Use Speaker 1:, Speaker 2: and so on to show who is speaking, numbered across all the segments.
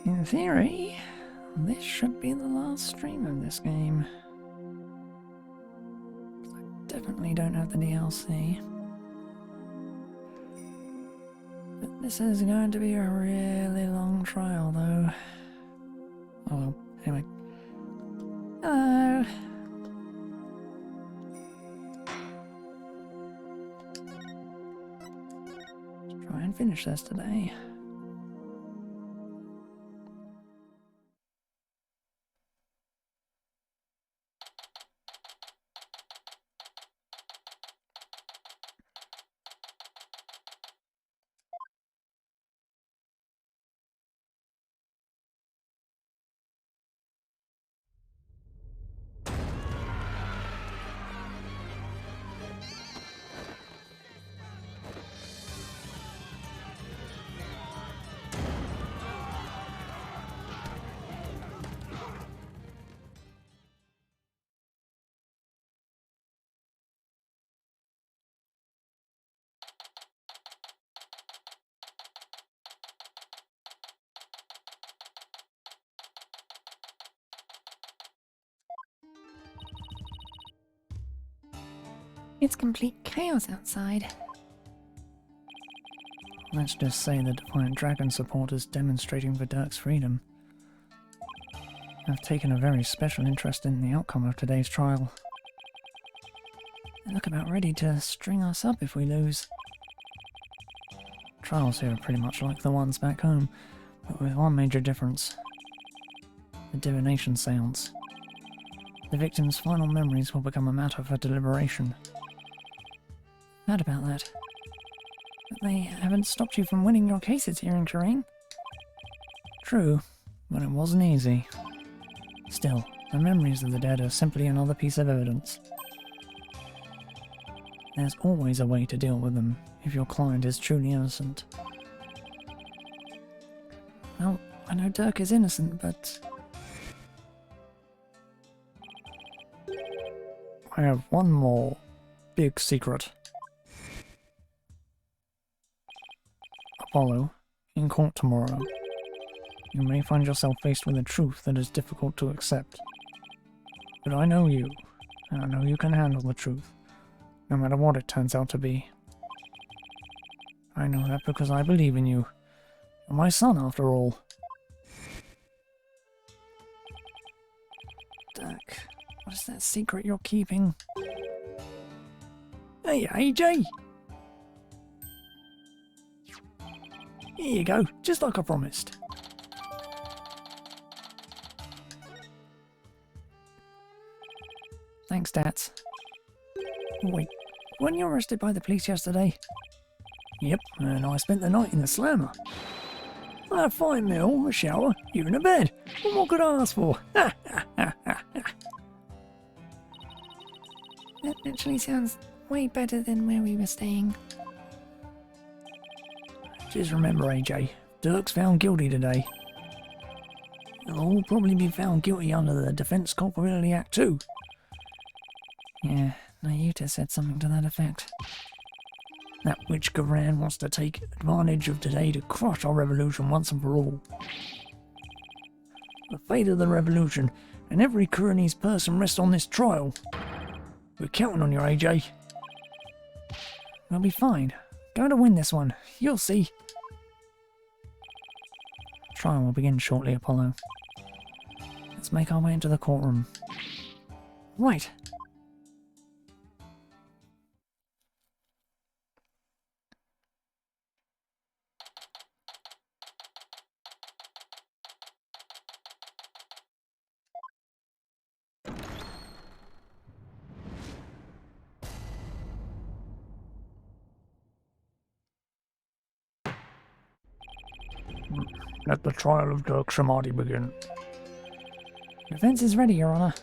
Speaker 1: In theory, this should be the last stream of this game. I definitely don't have the DLC. But this is going to be a really long trial, though. Oh well, anyway. Hello! Let's try and finish this today. It's complete chaos outside. Let's just say the Defiant Dragon supporters demonstrating for Dirk's freedom. I've taken a very special interest in the outcome of today's trial. They look about ready to string us up if we lose. Trials here are pretty much like the ones back home, but with one major difference. The divination seance. The victim's final memories will become a matter for deliberation. Mad about that. But they haven't stopped you from winning your cases here in Terrain. True, but it wasn't easy. Still, the memories of the dead are simply another piece of evidence. There's always a way to deal with them if your client is truly innocent. Well, I know Dirk is innocent, but... I have one more big secret. Apollo, in court tomorrow, you may find yourself faced with a truth that is difficult to accept. But I know you, and I know you can handle the truth, no matter what it turns out to be. I know that because I believe in you. You're my son, after all. Dirk, what is that secret you're keeping? Hey, AJ! Here you go, just like I promised. Thanks, Stats. Wait, weren't you arrested by the police yesterday? Yep, and I spent the night in the slammer. I had a fine meal, a shower, even a bed. What more could I ask for? That actually sounds way better than where we were staying. Just remember, AJ, Dirk's found guilty today. They'll all probably be found guilty under the Defence Culpability Act too. Yeah, Nayuta said something to that effect. That witch Garan wants to take advantage of today to crush our revolution once and for all. The fate of the revolution and every Kuranese person rests on this trial. We're counting on you, AJ. We'll be fine. Going to win this one. You'll see. Trial will begin shortly, Apollo. Let's make our way into the courtroom. Right. Let the trial of Dirk Shamadi begin. Defense is ready, Your Honor.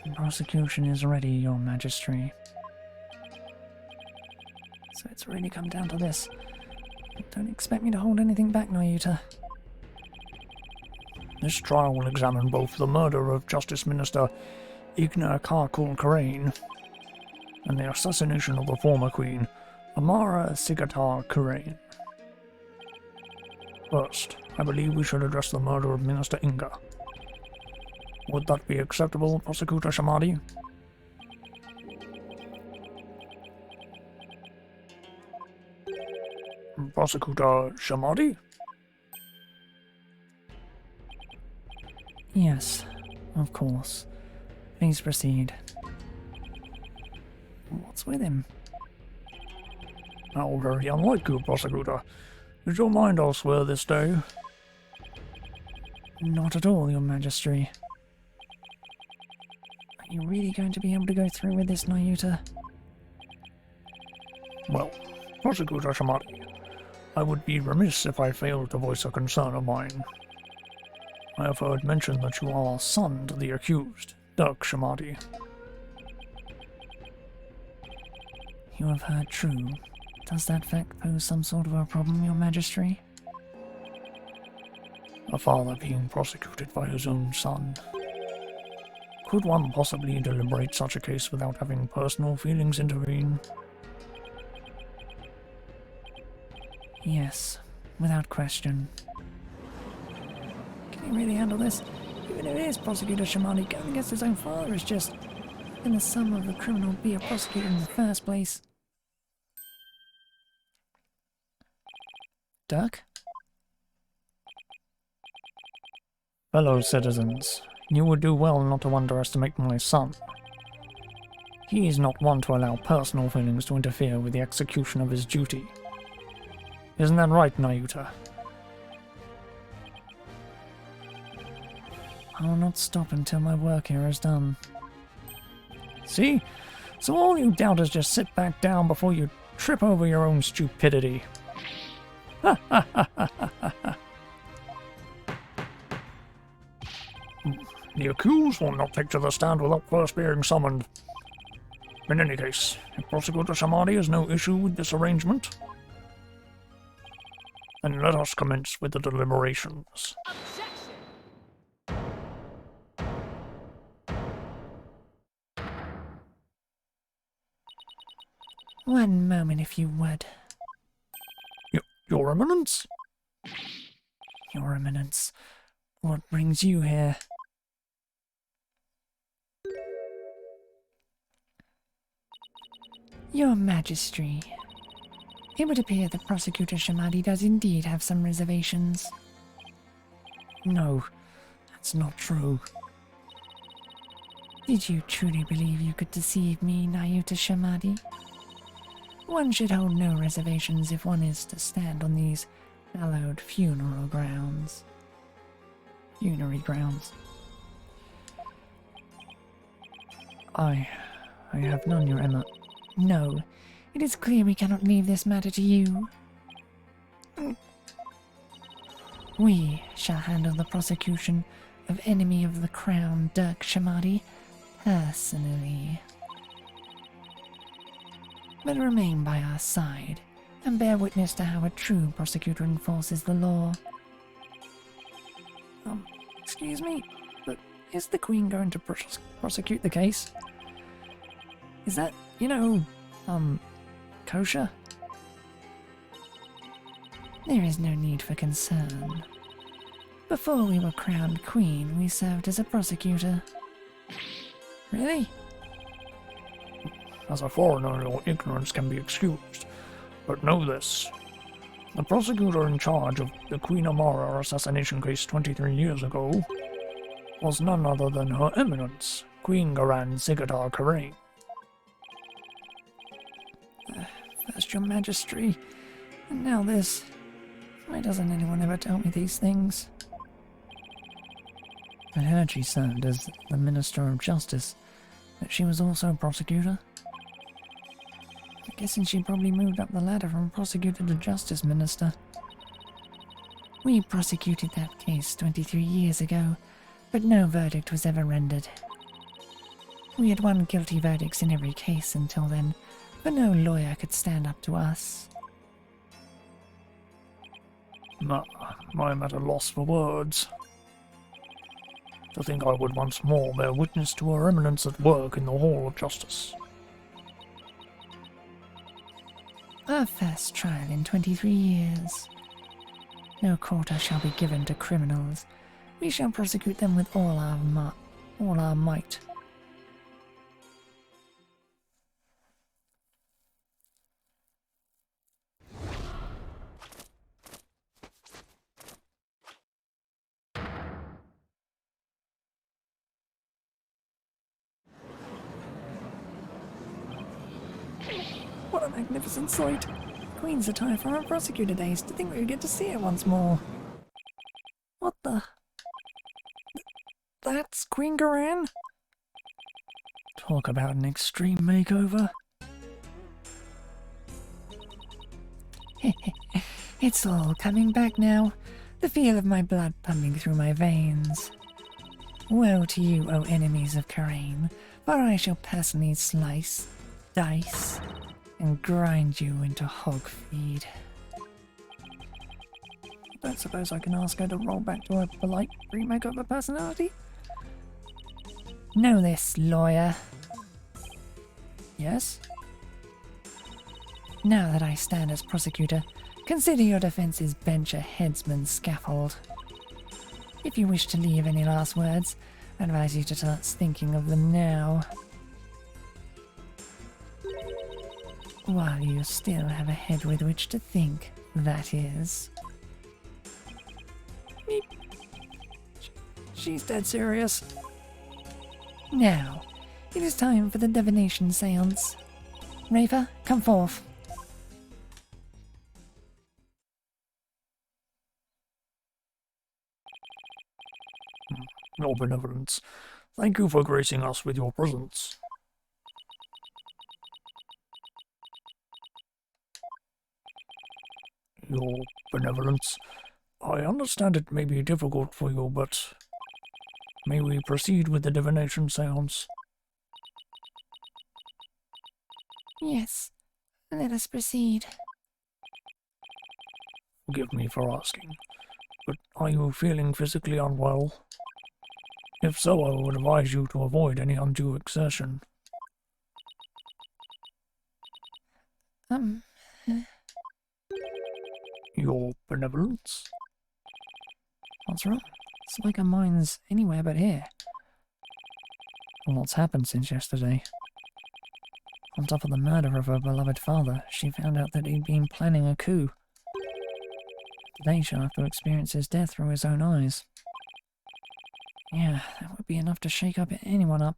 Speaker 1: The prosecution is ready, Your Majesty. So it's really come down to this. Don't expect me to hold anything back, Nayuta. This trial will examine both the murder of Justice Minister Inga and the assassination of the former Queen, Amara Sigatar Kurain. First, I believe we should address the murder of Minister Inga. Would that be acceptable, Prosecutor Shamadi? Prosecutor Shamadi? Yes, of course. Please proceed. What's with him? How very unlike you, Prosecutor. Is your mind elsewhere this day? Not at all, Your Majesty. Are you really going to be able to go through with this, Nayuta? Well, Prosecutor Shamadi, I would be remiss if I failed to voice a concern of mine. I have heard mention that you are son to the accused, Dirk Shamadi. You have heard true. Does that fact pose some sort of a problem, Your Majesty? A father being prosecuted by his own son. Could one possibly deliberate such a case without having personal feelings intervene? Yes, without question. Can he really handle this? Even if it is Prosecutor Shamadi, going against his own father is just... Can the son of the criminal be a prosecutor in the first place? Dirk? Fellow citizens, you would do well not to underestimate my son. He is not one to allow personal feelings to interfere with the execution of his duty. Isn't that right, Nayuta? I will not stop until my work here is done. See? So all you doubters just sit back down before you trip over your own stupidity. Ha ha ha ha ha ha. The accused will not take to the stand without first being summoned. In any case, if Prosecutor Shamadi has no issue with this arrangement, then let us commence with the deliberations. One moment, if you would. Your Eminence? Your Eminence, what brings you here? Your Majesty, it would appear that Prosecutor Shamadi does indeed have some reservations. No, that's not true. Did you truly believe you could deceive me, Nayuta Shamadi? One should hold no reservations if one is to stand on these hallowed funeral grounds. Funerary grounds. I have none, Your Emma. No, it is clear we cannot leave this matter to you. We shall handle the prosecution of enemy of the crown, Dirk Shamadi, personally. But remain by our side, and bear witness to how a true prosecutor enforces the law. Excuse me, but is the Queen going to prosecute the case? Is that, kosher? There is no need for concern. Before we were crowned Queen, we served as a prosecutor. Really? As a foreigner, your ignorance can be excused. But know this. The prosecutor in charge of the Queen Amara assassination case 23 years ago was none other than Her Eminence, Queen Garan Sigadar Karain. First Your Majesty, and now this. Why doesn't anyone ever tell me these things? I heard she served as the Minister of Justice, but she was also a prosecutor. I'm guessing she probably moved up the ladder from prosecutor to Justice Minister. We prosecuted that case 23 years ago, but no verdict was ever rendered. We had won guilty verdicts in every case until then, but no lawyer could stand up to us. I'm at a loss for words. To think I would once more bear witness to Her Eminence at work in the Hall of Justice. Our first trial in 23 years. No quarter shall be given to criminals. We shall prosecute them with all our might. What a magnificent sight! Queen's attire for our prosecutor days. To think we would get to see it once more. What the? That's Queen Garan? Talk about an extreme makeover. It's all coming back now. The feel of my blood pumping through my veins. Woe to you, O enemies of Karain, for I shall personally slice, dice, and grind you into hog feed. I don't suppose I can ask her to roll back to a polite remake of her personality? Know this, lawyer. Yes? Now that I stand as prosecutor, consider your defence's bench a headsman's scaffold. If you wish to leave any last words, I advise you to start thinking of them now. While you still have a head with which to think, that is. She's dead serious. Now, it is time for the divination seance. Rafer, come forth.
Speaker 2: Your benevolence, thank you for gracing us with your presence. Your benevolence, I understand it may be difficult for you, but may we proceed with the divination seance?
Speaker 1: Yes, let us proceed.
Speaker 2: Forgive me for asking, but are you feeling physically unwell? If so, I would advise you to avoid any undue exertion. Your benevolence?
Speaker 1: What's wrong? It's like her mind's anywhere but here. A lot's happened since yesterday. On top of the murder of her beloved father, she found out that he'd been planning a coup. Today she'll have to experience his death through his own eyes. Yeah, that would be enough to shake anyone up.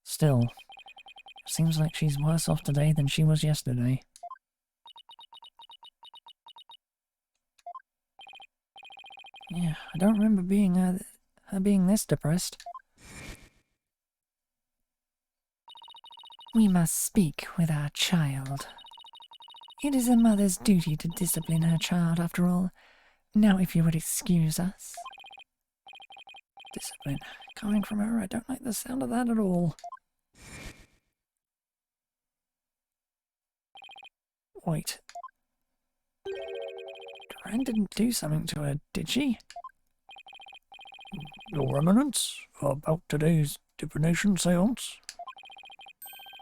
Speaker 1: Still, it seems like she's worse off today than she was yesterday. Yeah, I don't remember her being this depressed. We must speak with our child. It is a mother's duty to discipline her child, after all. Now, if you would excuse us. Discipline. Coming from her, I don't like the sound of that at all. Wait. Duran didn't do something to her, did she?
Speaker 2: Your Eminence, about today's divination seance?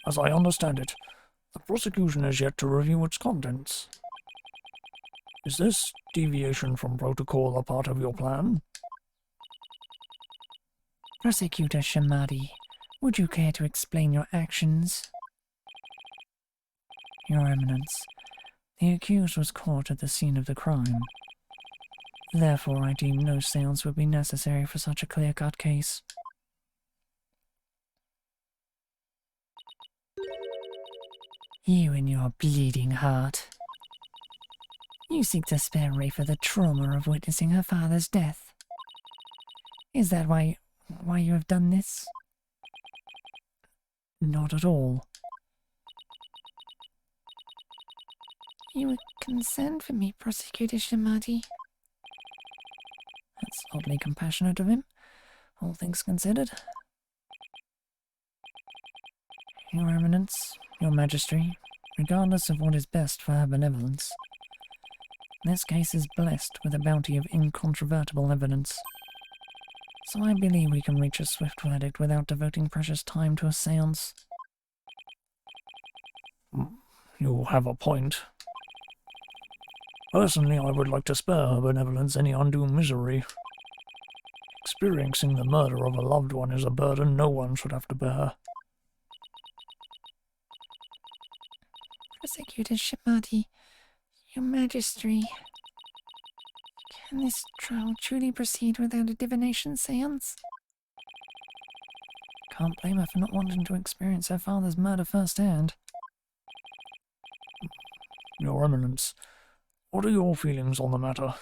Speaker 2: As I understand it, the prosecution has yet to review its contents. Is this deviation from protocol a part of your plan?
Speaker 1: Prosecutor Shamadi, would you care to explain your actions? Your Eminence, the accused was caught at the scene of the crime. Therefore, I deem no seance would be necessary for such a clear-cut case. You and your bleeding heart. You seek to spare Rafer the trauma of witnessing her father's death. Is that why you have done this? Not at all. You were concerned for me, Prosecutor Shamadi. That's oddly compassionate of him, all things considered. Your Eminence, your Majesty, regardless of what is best for her benevolence, this case is blessed with a bounty of incontrovertible evidence. So I believe we can reach a swift verdict without devoting precious time to a seance.
Speaker 2: you have a point. Personally, I would like to spare her benevolence any undue misery. Experiencing the murder of a loved one is a burden no one should have to bear.
Speaker 1: Prosecutor Shamadi, Your Majesty, can this trial truly proceed without a divination seance? Can't blame her for not wanting to experience her father's murder firsthand.
Speaker 2: Your Eminence, what are your feelings on the matter?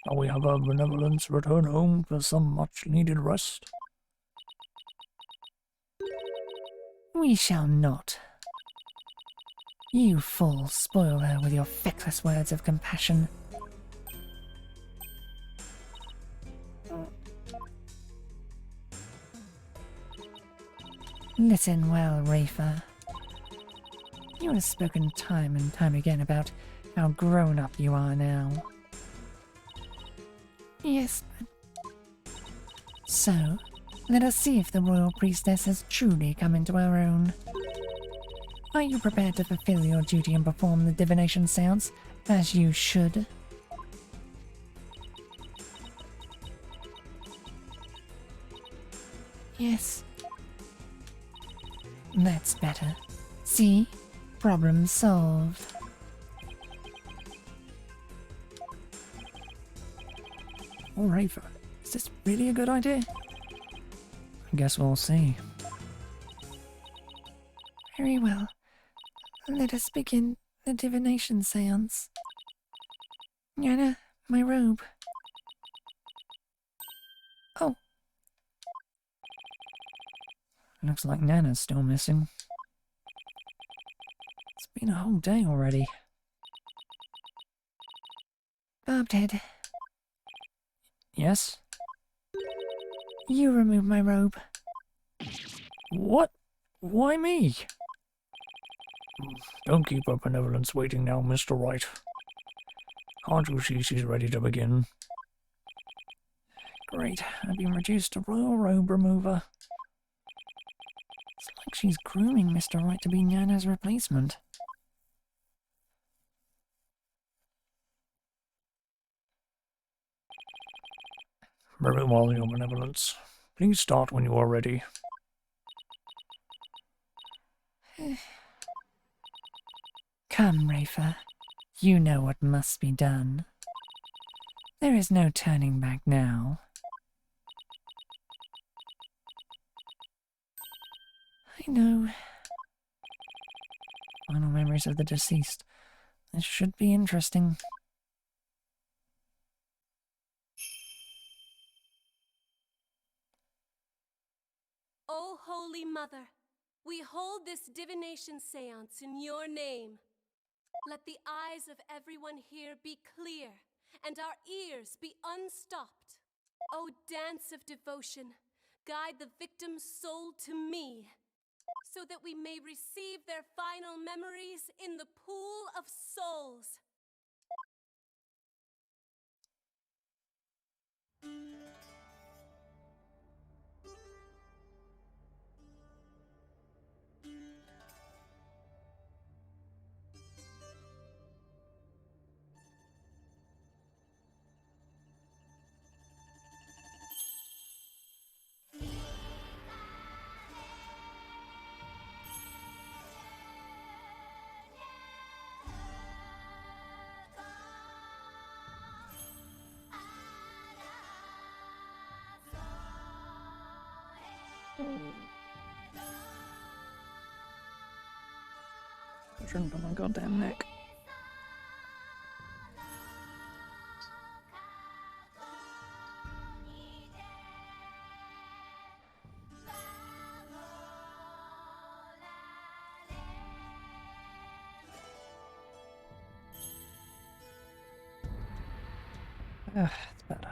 Speaker 2: Shall we have her benevolence return home for some much-needed rest?
Speaker 1: We shall not. You fool, spoil her with your feckless words of compassion. Listen well, Rafer. You have spoken time and time again about how grown up you are now. Yes, but... So, let us see if the royal priestess has truly come into her own. Are you prepared to fulfill your duty and perform the divination seance as you should? Yes. That's better. See? Problem solved.
Speaker 2: Oh, Rafer, is this really a good idea? I guess we'll see.
Speaker 1: Very well. Let us begin the divination seance. Yana, my robe. Oh.
Speaker 2: Looks like Nana's still missing. It's been a whole day already.
Speaker 1: Bobhead.
Speaker 2: Yes?
Speaker 1: You remove my robe.
Speaker 2: What? Why me? Don't keep her benevolence waiting now, Mr. Wright. Can't you see she's ready to begin?
Speaker 1: Great, I've been reduced to royal robe remover. It's like she's grooming Mr. Wright to be Nana's replacement.
Speaker 2: Very well, Your Benevolence. Please start when you are ready.
Speaker 1: Come, Rafer. You know what must be done. There is no turning back now. I know. Final memories of the deceased. This should be interesting.
Speaker 3: O Holy Mother, we hold this divination seance in your name. Let the eyes of everyone here be clear, and our ears be unstopped. O dance of devotion, guide the victim's soul to me, so that we may receive their final memories in the pool of souls.
Speaker 2: I shouldn't put my goddamn neck. It's better.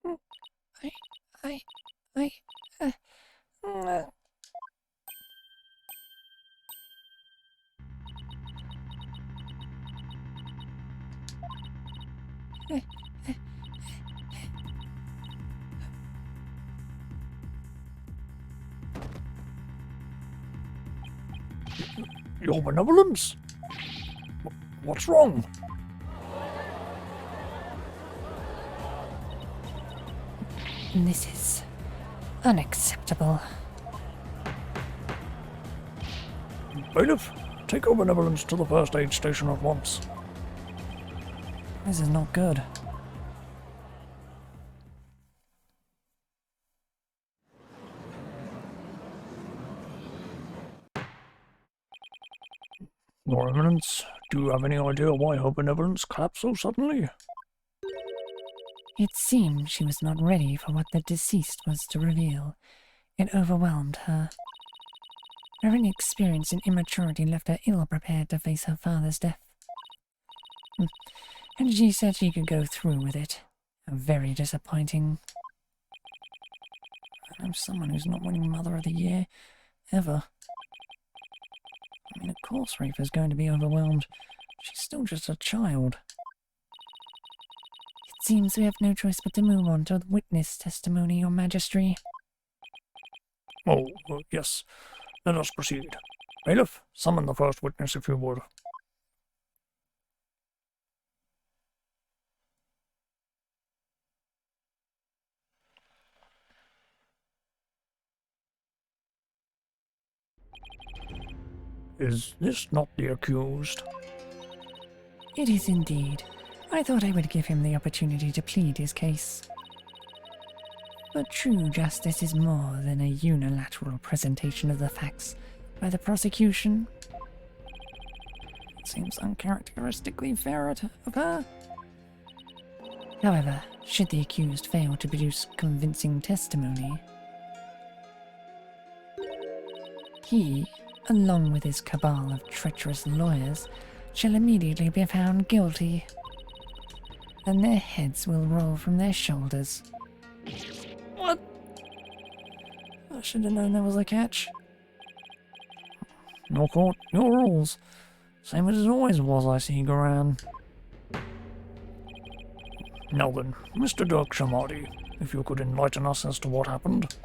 Speaker 1: I, I, I, uh, uh.
Speaker 2: Your benevolence? What's wrong?
Speaker 1: This is unacceptable.
Speaker 2: Bailiff, take your benevolence to the first aid station at once.
Speaker 1: This is not good.
Speaker 2: Your Eminence, do you have any idea why her benevolence collapsed so suddenly?
Speaker 1: It seemed she was not ready for what the deceased was to reveal. It overwhelmed her. Her inexperience and immaturity left her ill-prepared to face her father's death. And she said she could go through with it. Very disappointing. I'm someone who's not winning Mother of the Year, ever. I mean, of course Reaper's going to be overwhelmed. She's still just a child. It seems we have no choice but to move on to the witness testimony, Your Majesty.
Speaker 2: Oh, yes. Let us proceed. Bailiff, summon the first witness if you would. Is this not the accused?
Speaker 1: It is indeed. I thought I would give him the opportunity to plead his case. But true justice is more than a unilateral presentation of the facts by the prosecution. It seems uncharacteristically fair of her. However, should the accused fail to produce convincing testimony, he, along with his cabal of treacherous lawyers, shall immediately be found guilty, and their heads will roll from their shoulders. What? I should have known there was a catch.
Speaker 2: Your court, your rules. Same as it always was, I see, Garan. Now then, Mr. Dirk Shamadi, if you could enlighten us as to what happened.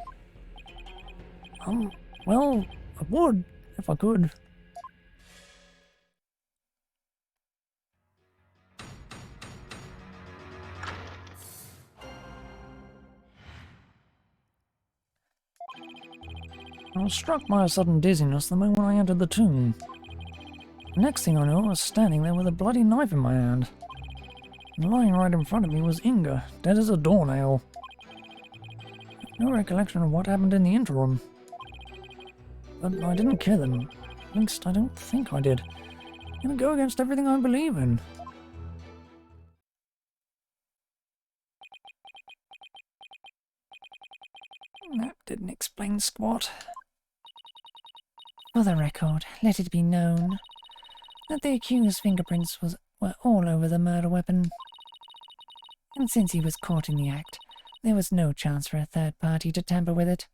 Speaker 1: Well,
Speaker 2: I would, if I could.
Speaker 1: I was struck by a sudden dizziness the moment I entered the tomb. The next thing I knew, I was standing there with a bloody knife in my hand. And lying right in front of me was Inga, dead as a doornail. No recollection of what happened in the interim. But I didn't kill him. At least I don't think I did. I'm gonna go against everything I believe in. That didn't explain squat. For the record, let it be known that the accused's fingerprints were all over the murder weapon. And since he was caught in the act, there was no chance for a third party to tamper with it.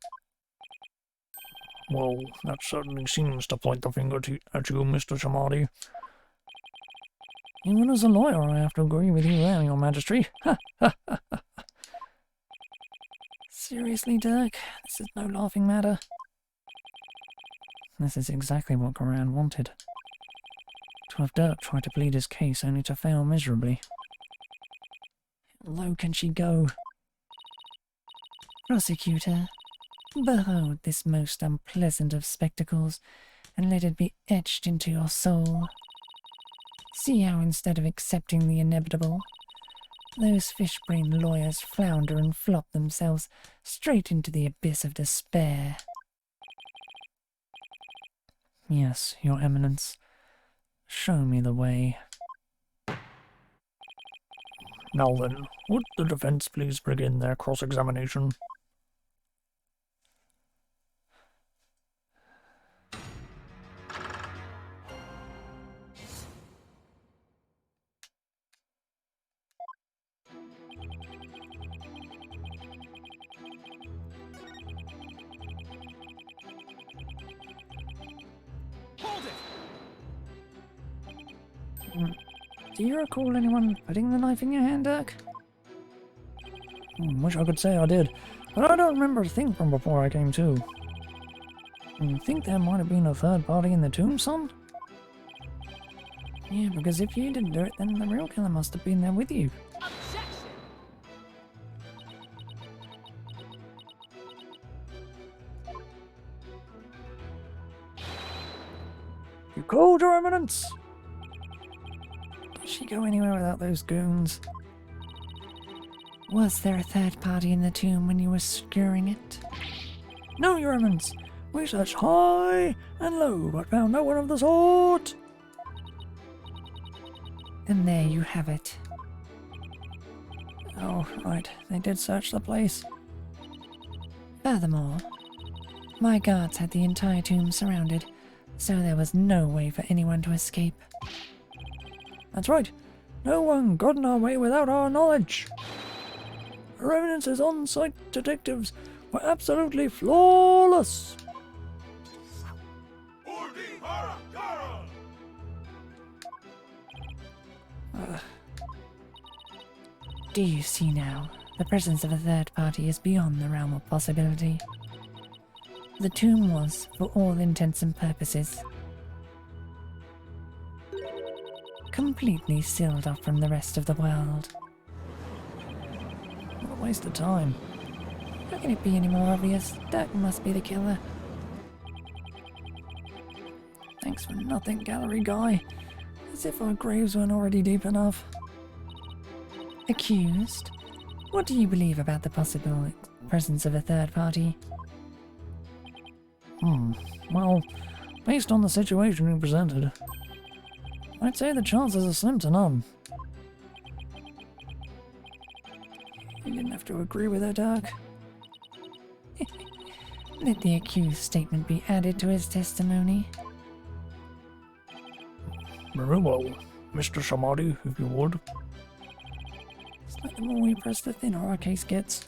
Speaker 2: Well, that certainly seems to point the finger at you, Mr. Shamadi.
Speaker 1: Even as a lawyer, I have to agree with you there, Your Majesty. Seriously, Dirk, this is no laughing matter. This is exactly what Garan wanted. To have Dirk try to plead his case only to fail miserably. How low can she go? Prosecutor, behold this most unpleasant of spectacles, and let it be etched into your soul. See how instead of accepting the inevitable, those fish-brained lawyers flounder and flop themselves straight into the abyss of despair. Yes, Your Eminence. Show me the way.
Speaker 2: Now then, would the defense please begin their cross-examination?
Speaker 1: Do you recall anyone putting the knife in your hand, Dirk?
Speaker 2: Wish I could say I did, but I don't remember a thing from before I came to. Think there might have been a third party in the tomb, son?
Speaker 1: Yeah, because if you didn't do it, then the real killer must have been there with you.
Speaker 2: You called, Your Eminence?
Speaker 1: Did she go anywhere without those goons? Was there a third party in the tomb when you were securing it?
Speaker 2: No, Your Eminence. We searched high and low, but found no one of the sort.
Speaker 1: And there you have it.
Speaker 2: Oh, right. They did search the place.
Speaker 1: Furthermore, my guards had the entire tomb surrounded, so there was no way for anyone to escape.
Speaker 2: That's right. No one got in our way without our knowledge. Her Eminence's on-site detectives were absolutely flawless.
Speaker 1: Do you see now? The presence of a third party is beyond the realm of possibility. The tomb was, for all intents and purposes, completely sealed off from the rest of the world.
Speaker 2: What a waste of time.
Speaker 1: How can it be any more obvious? Dirk must be the killer.
Speaker 2: Thanks for nothing, gallery guy. As if our graves weren't already deep enough.
Speaker 1: Accused? What do you believe about the possible presence of a third party?
Speaker 2: Well, based on the situation you presented, I'd say the chances are slim to none. You didn't have to agree with her, Dirk.
Speaker 1: Let the accused's statement be added to his testimony.
Speaker 2: Very well, Mr. Shamadi, if you would.
Speaker 1: It's like the more we press, the thinner our case gets.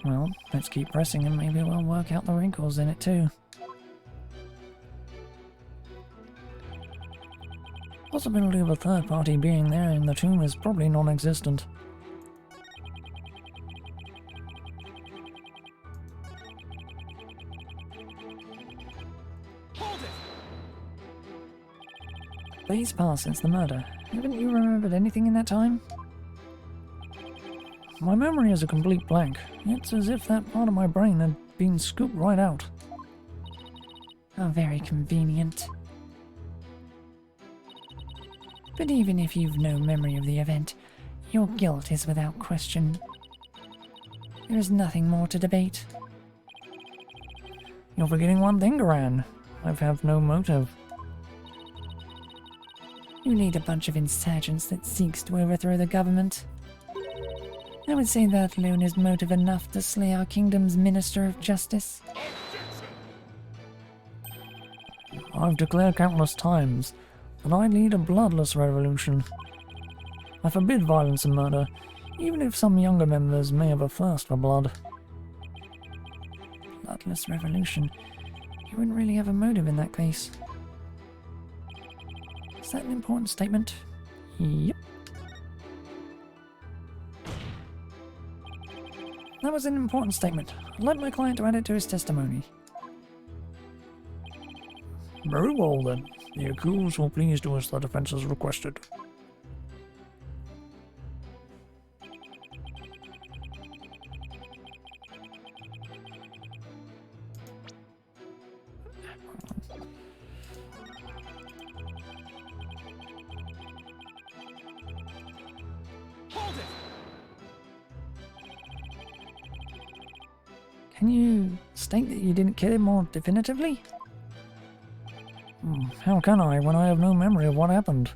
Speaker 2: Well, let's keep pressing and maybe we'll work out the wrinkles in it too. Possibility of a third party being there in the tomb is probably non-existent. Days passed since the murder. Haven't you remembered anything in that time? My memory is a complete blank. It's as if that part of my brain had been scooped right out.
Speaker 1: How very convenient. But even if you've no memory of the event, your guilt is without question. There is nothing more to debate.
Speaker 2: You're forgetting one thing, Garan. I have no motive.
Speaker 1: You lead a bunch of insurgents that seeks to overthrow the government. I would say that alone is motive enough to slay our kingdom's Minister of Justice.
Speaker 2: I've declared countless times that I lead a bloodless revolution. I forbid violence and murder, even if some younger members may have a thirst for blood.
Speaker 1: Bloodless revolution? You wouldn't really have a motive in that case. Is that an important statement?
Speaker 2: Yep.
Speaker 1: That was an important statement. I'd like my client to add it to his testimony.
Speaker 2: Very well then. The accused will please do as the defense has requested.
Speaker 1: Can you state that you didn't kill him more definitively?
Speaker 2: How can I when I have no memory of what happened?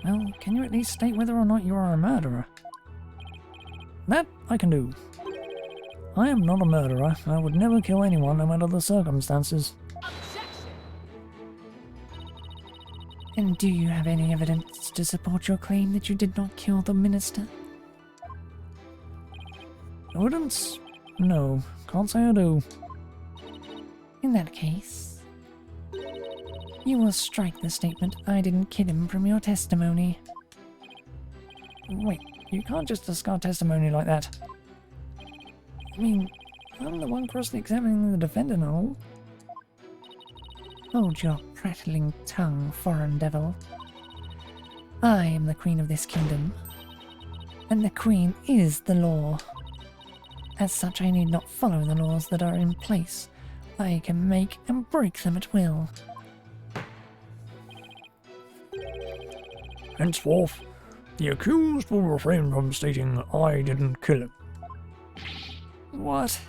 Speaker 1: Well, can you at least state whether or not you are a murderer?
Speaker 2: That I can do. I am not a murderer. I would never kill anyone no matter the circumstances.
Speaker 1: And do you have any evidence to support your claim that you did not kill the minister?
Speaker 2: Evidence? No, can't say I do.
Speaker 1: In that case, You will strike the statement, "I didn't kill him," from your testimony.
Speaker 2: Wait, you can't just discard testimony like that.
Speaker 1: I mean, I'm the one cross-examining the defendant and all. Hold your prattling tongue, foreign devil. I am the queen of this kingdom, and the queen is the law. As such, I need not follow the laws that are in place. I can make and break them at will.
Speaker 2: Henceforth, the accused will refrain from stating, "I didn't kill him."
Speaker 1: What?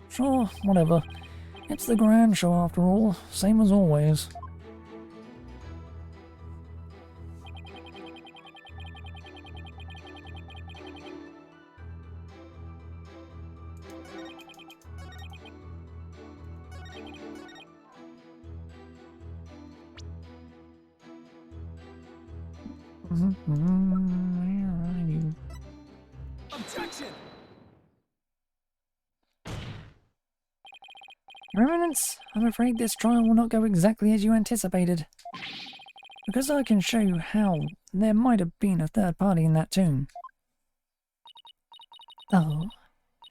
Speaker 2: Sure, whatever. It's the grand show after all, same as always.
Speaker 4: Objection!
Speaker 1: Revenants, I'm afraid this trial will not go exactly as you anticipated. Because I can show you how there might have been a third party in that tomb. Oh,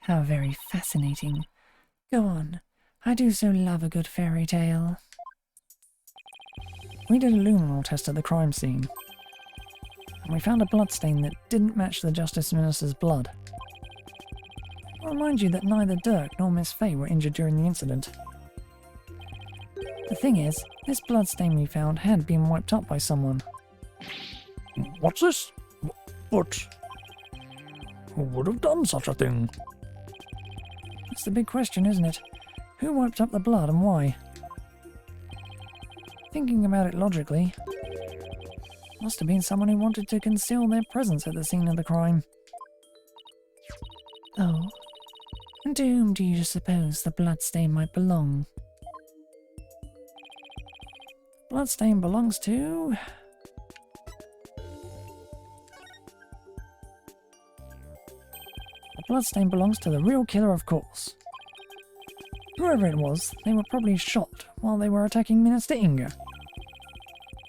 Speaker 1: how very fascinating. Go on. I do so love a good fairy tale. We did a luminol test at the crime scene, and we found a bloodstain that didn't match the Justice Minister's blood. I'll remind you that neither Dirk nor Miss Fay were injured during the incident. The thing is, this bloodstain we found had been wiped up by someone.
Speaker 2: What's this? But who would have done such a thing?
Speaker 1: That's the big question, isn't it? Who wiped up the blood and why? Thinking about it logically, must have been someone who wanted to conceal their presence at the scene of the crime. Oh, and to whom do you suppose the bloodstain might belong? Bloodstain belongs to... The bloodstain belongs to the real killer, of course. Whoever it was, they were probably shot while they were attacking Minister Inga.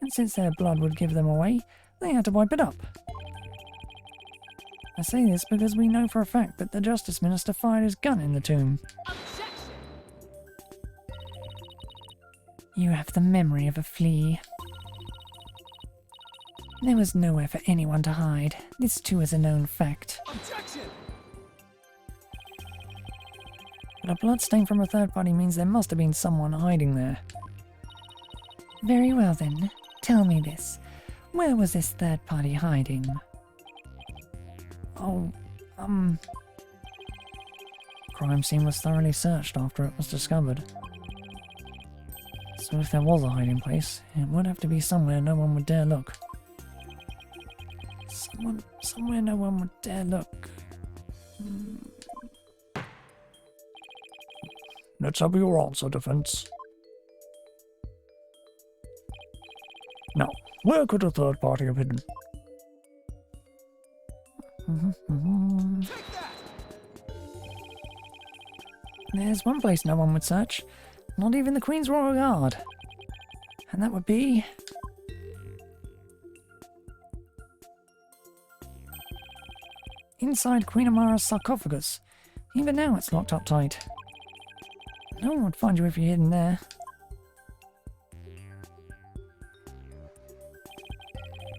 Speaker 1: And since their blood would give them away, they had to wipe it up. I say this because we know for a fact that the Justice Minister fired his gun in the tomb.
Speaker 4: Objection!
Speaker 1: You have the memory of a flea. There was nowhere for anyone to hide. This too is a known fact.
Speaker 4: Objection!
Speaker 1: But a bloodstain from a third party means there must have been someone hiding there. Very well then, tell me this. Where was this third party hiding?
Speaker 2: Oh,
Speaker 1: Crime scene was thoroughly searched after it was discovered. So if there was a hiding place, it would have to be somewhere no one would dare look. Somewhere no one would dare look.
Speaker 2: let's have your answer, defense. Now, where could a third party have hidden?
Speaker 4: Take that!
Speaker 1: There's one place no one would search. Not even the Queen's Royal Guard. And that would be... inside Queen Amara's sarcophagus. Even now it's locked up tight. No one would find you if you're hidden there.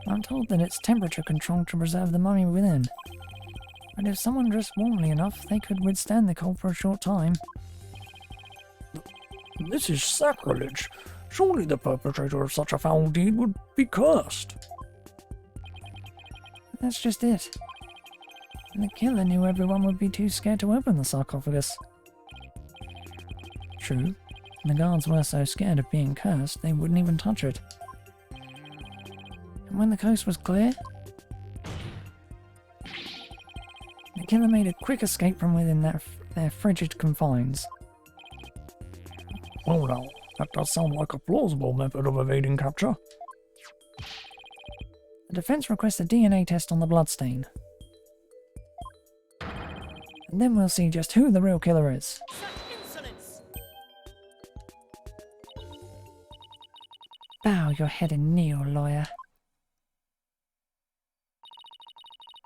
Speaker 1: I'm told that it's temperature controlled to preserve the mummy within. But if someone dressed warmly enough, they could withstand the cold for a short time.
Speaker 2: This is sacrilege. Surely the perpetrator of such a foul deed would be cursed.
Speaker 1: That's just it. And the killer knew everyone would be too scared to open the sarcophagus. True, the guards were so scared of being cursed they wouldn't even touch it. And when the coast was clear, the killer made a quick escape from within their frigid confines.
Speaker 2: Well now, that does sound like a plausible method of evading capture.
Speaker 1: The defense requests a DNA test on the bloodstain. And then we'll see just who the real killer is.
Speaker 4: Such insolence!
Speaker 1: Bow your head and kneel, lawyer.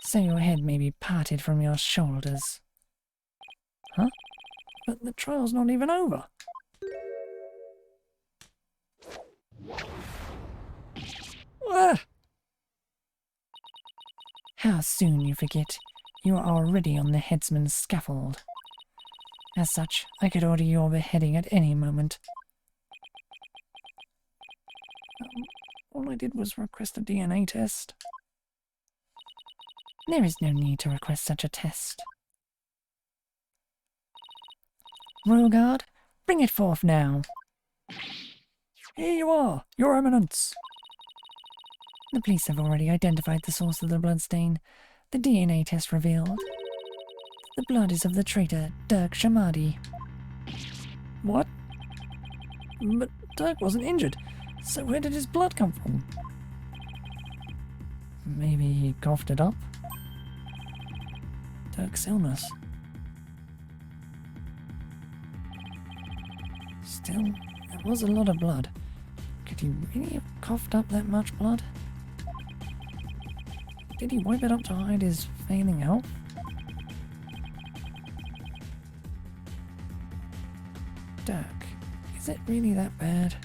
Speaker 1: So your head may be parted from your shoulders.
Speaker 2: Huh? But the trial's not even over. Ah!
Speaker 1: How soon you forget. You are already on the headsman's scaffold. As such, I could order your beheading at any moment.
Speaker 2: All I did was request a DNA test.
Speaker 1: There is no need to request such a test. Royal Guard, bring it forth now.
Speaker 2: Here you are, Your Eminence.
Speaker 1: The police have already identified the source of the bloodstain. The DNA test revealed. The blood is of the traitor, Dirk Shamadi.
Speaker 2: What? But Dirk wasn't injured, so where did his blood come from?
Speaker 1: Maybe he coughed it up?
Speaker 2: Dirk's illness. Still, there was a lot of blood. Could he really have coughed up that much blood? Did he wipe it up to hide his failing health? Dirk, is it really that bad?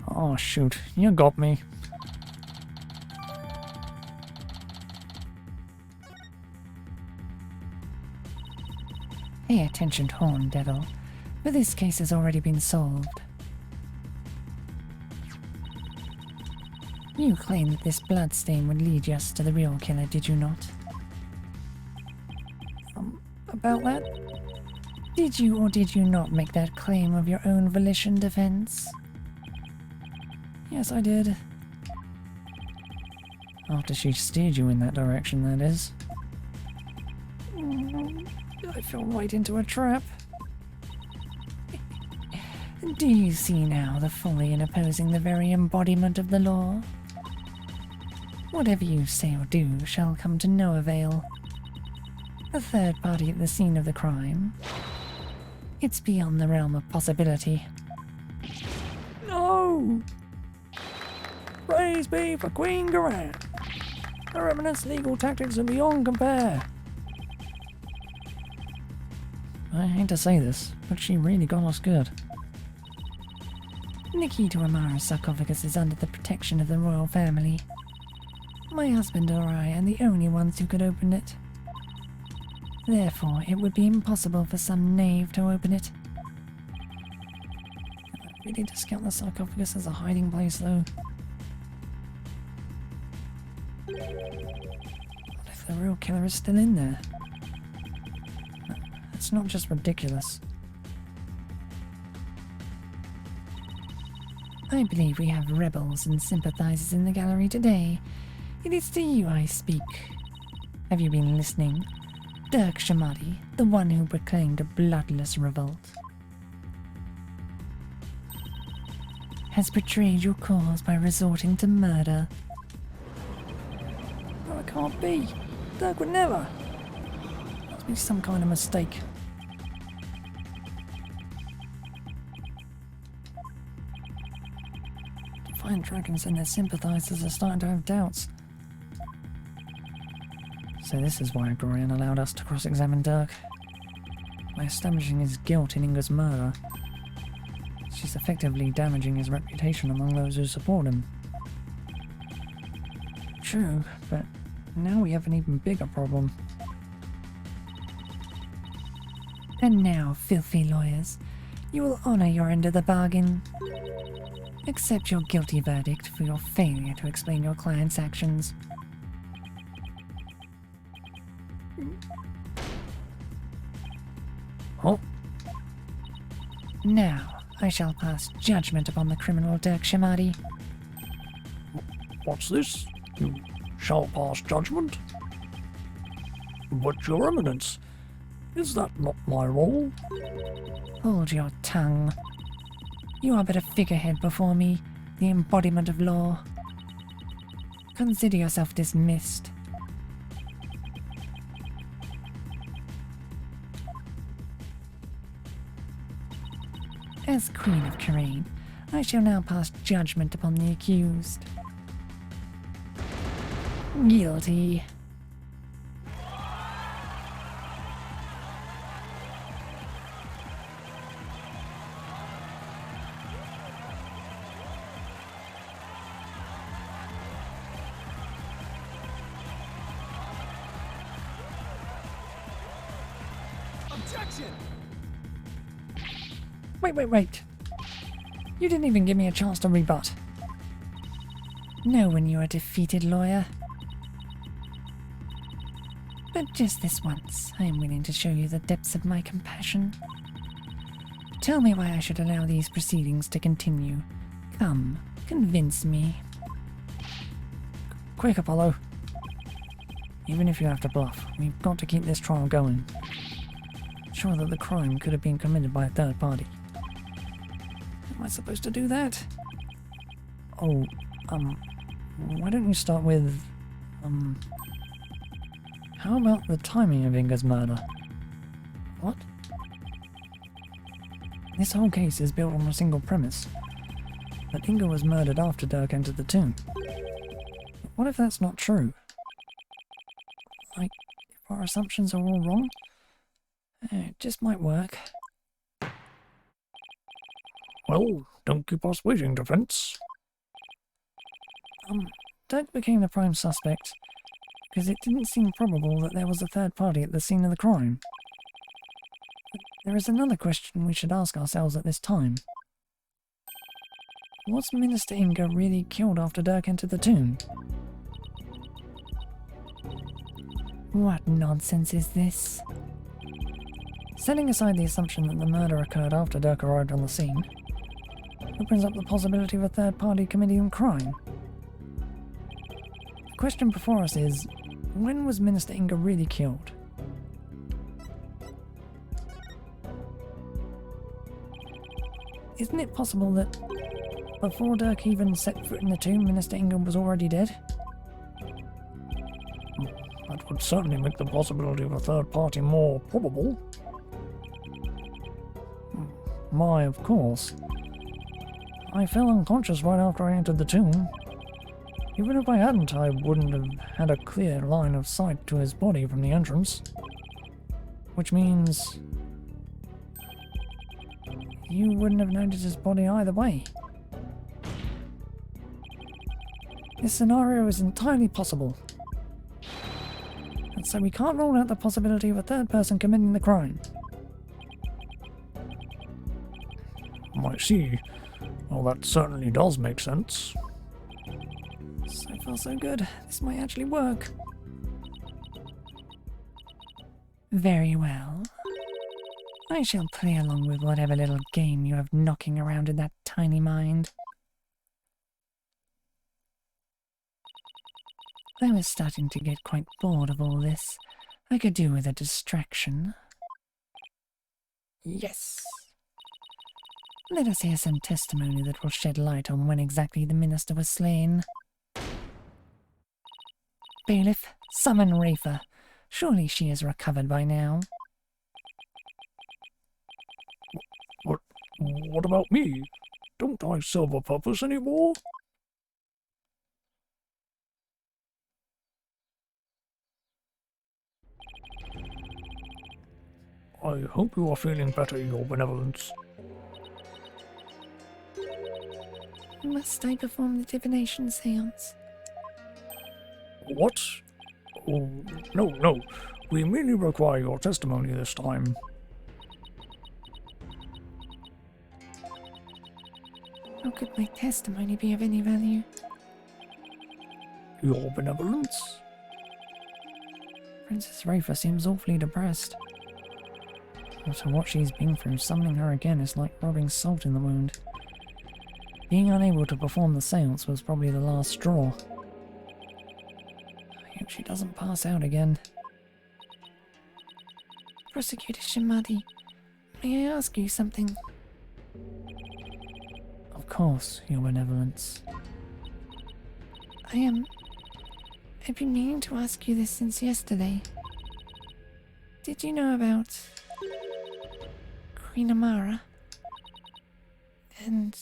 Speaker 1: Oh shoot, you got me. Pay attention, Horn Devil, for this case has already been solved. You claimed that this bloodstain would lead us to the real killer, did you not?
Speaker 2: About that?
Speaker 1: Did you or did you not make that claim of your own volition, Defense?
Speaker 2: Yes, I did.
Speaker 1: After she steered you in that direction, that is.
Speaker 2: I fell right into a trap.
Speaker 1: Do you see now the folly in opposing the very embodiment of the law? Whatever you say or do shall come to no avail. A third party at the scene of the crime. It's beyond the realm of possibility.
Speaker 2: No! Praise be for Queen Garant. Her Eminence legal tactics are beyond compare.
Speaker 1: I hate to say this, but she really got us good. The key to Amara's sarcophagus is under the protection of the royal family. My husband or I are the only ones who could open it. Therefore, it would be impossible for some knave to open it.
Speaker 2: Really discount the sarcophagus as a hiding place, though. What if the real killer is still in there? It's not just ridiculous.
Speaker 1: I believe we have rebels and sympathizers in the gallery today. It is to you I speak. Have you been listening? Dirk Shamadi, the one who proclaimed a bloodless revolt, has betrayed your cause by resorting to murder.
Speaker 2: No, it can't be. Dirk would never. Must be some kind of mistake. Fine Dragons and their sympathizers are starting to have doubts.
Speaker 1: So this is why Goran allowed us to cross-examine Dirk. By establishing his guilt in Inga's murder, she's effectively damaging his reputation among those who support him.
Speaker 2: True, but now we have an even bigger problem.
Speaker 1: And now, filthy lawyers, you will honor your end of the bargain. Accept your guilty verdict for your failure to explain your client's actions.
Speaker 2: Oh?
Speaker 1: Now, I shall pass judgment upon the criminal Dirk Shamadi.
Speaker 2: What's this? You shall pass judgment? But your Eminence, is that not my role?
Speaker 1: Hold your tongue. You are but a figurehead before me, the embodiment of law. Consider yourself dismissed. As Queen of Karain, I shall now pass judgment upon the accused. Guilty.
Speaker 4: Objection!
Speaker 1: Wait. You didn't even give me a chance to rebut. Know when you're a defeated lawyer. But just this once, I am willing to show you the depths of my compassion. Tell me why I should allow these proceedings to continue. Come, convince me.
Speaker 2: Quick, Apollo. Even if you have to bluff, we've got to keep this trial going. Sure that the crime could have been committed by a third party. Am I supposed to do that? Oh, why don't you start with, how about the timing of Inga's murder? What? This whole case is built on a single premise. That Inga was murdered after Dirk entered the tomb. What if that's not true? Like, if our assumptions are all wrong? It just might work. Well, don't keep us waiting, defense. Dirk became the prime suspect because it didn't seem probable that there was a third party at the scene of the crime. But there is another question we should ask ourselves at this time. Was Minister Inga really killed after Dirk entered the tomb?
Speaker 1: What nonsense is this?
Speaker 2: Setting aside the assumption that the murder occurred after Dirk arrived on the scene, opens up the possibility of a third party committing the crime. The question before us is, when was Minister Inga really killed? Isn't it possible that before Dirk even set foot in the tomb, Minister Inga was already dead? That would certainly make the possibility of a third party more probable. Why, of course. I fell unconscious right after I entered the tomb. Even if I hadn't, I wouldn't have had a clear line of sight to his body from the entrance. Which means you wouldn't have noticed his body either way. This scenario is entirely possible. And so we can't rule out the possibility of a third person committing the crime. I see. Well, that certainly does make sense. So far so good. This might actually work.
Speaker 1: Very well. I shall play along with whatever little game you have knocking around in that tiny mind. I was starting to get quite bored of all this. I could do with a distraction.
Speaker 2: Yes.
Speaker 1: Let us hear some testimony that will shed light on when exactly the minister was slain. Bailiff, summon Rafa. Surely she is recovered by now.
Speaker 2: What about me? Don't I serve a purpose anymore? I hope you are feeling better, Your Benevolence.
Speaker 1: Must I perform the divination seance?
Speaker 2: What? Oh, no. We merely require your testimony this time.
Speaker 1: How could my testimony be of any value?
Speaker 2: Your Benevolence? Princess Rafa seems awfully depressed. After what she's been through, summoning her again is like rubbing salt in the wound. Being unable to perform the seance was probably the last straw. I hope she doesn't pass out again.
Speaker 1: Prosecutor Shamadi, may I ask you something?
Speaker 2: Of course, Your Benevolence.
Speaker 1: I've been meaning to ask you this since yesterday. Did you know about Queen Amara? And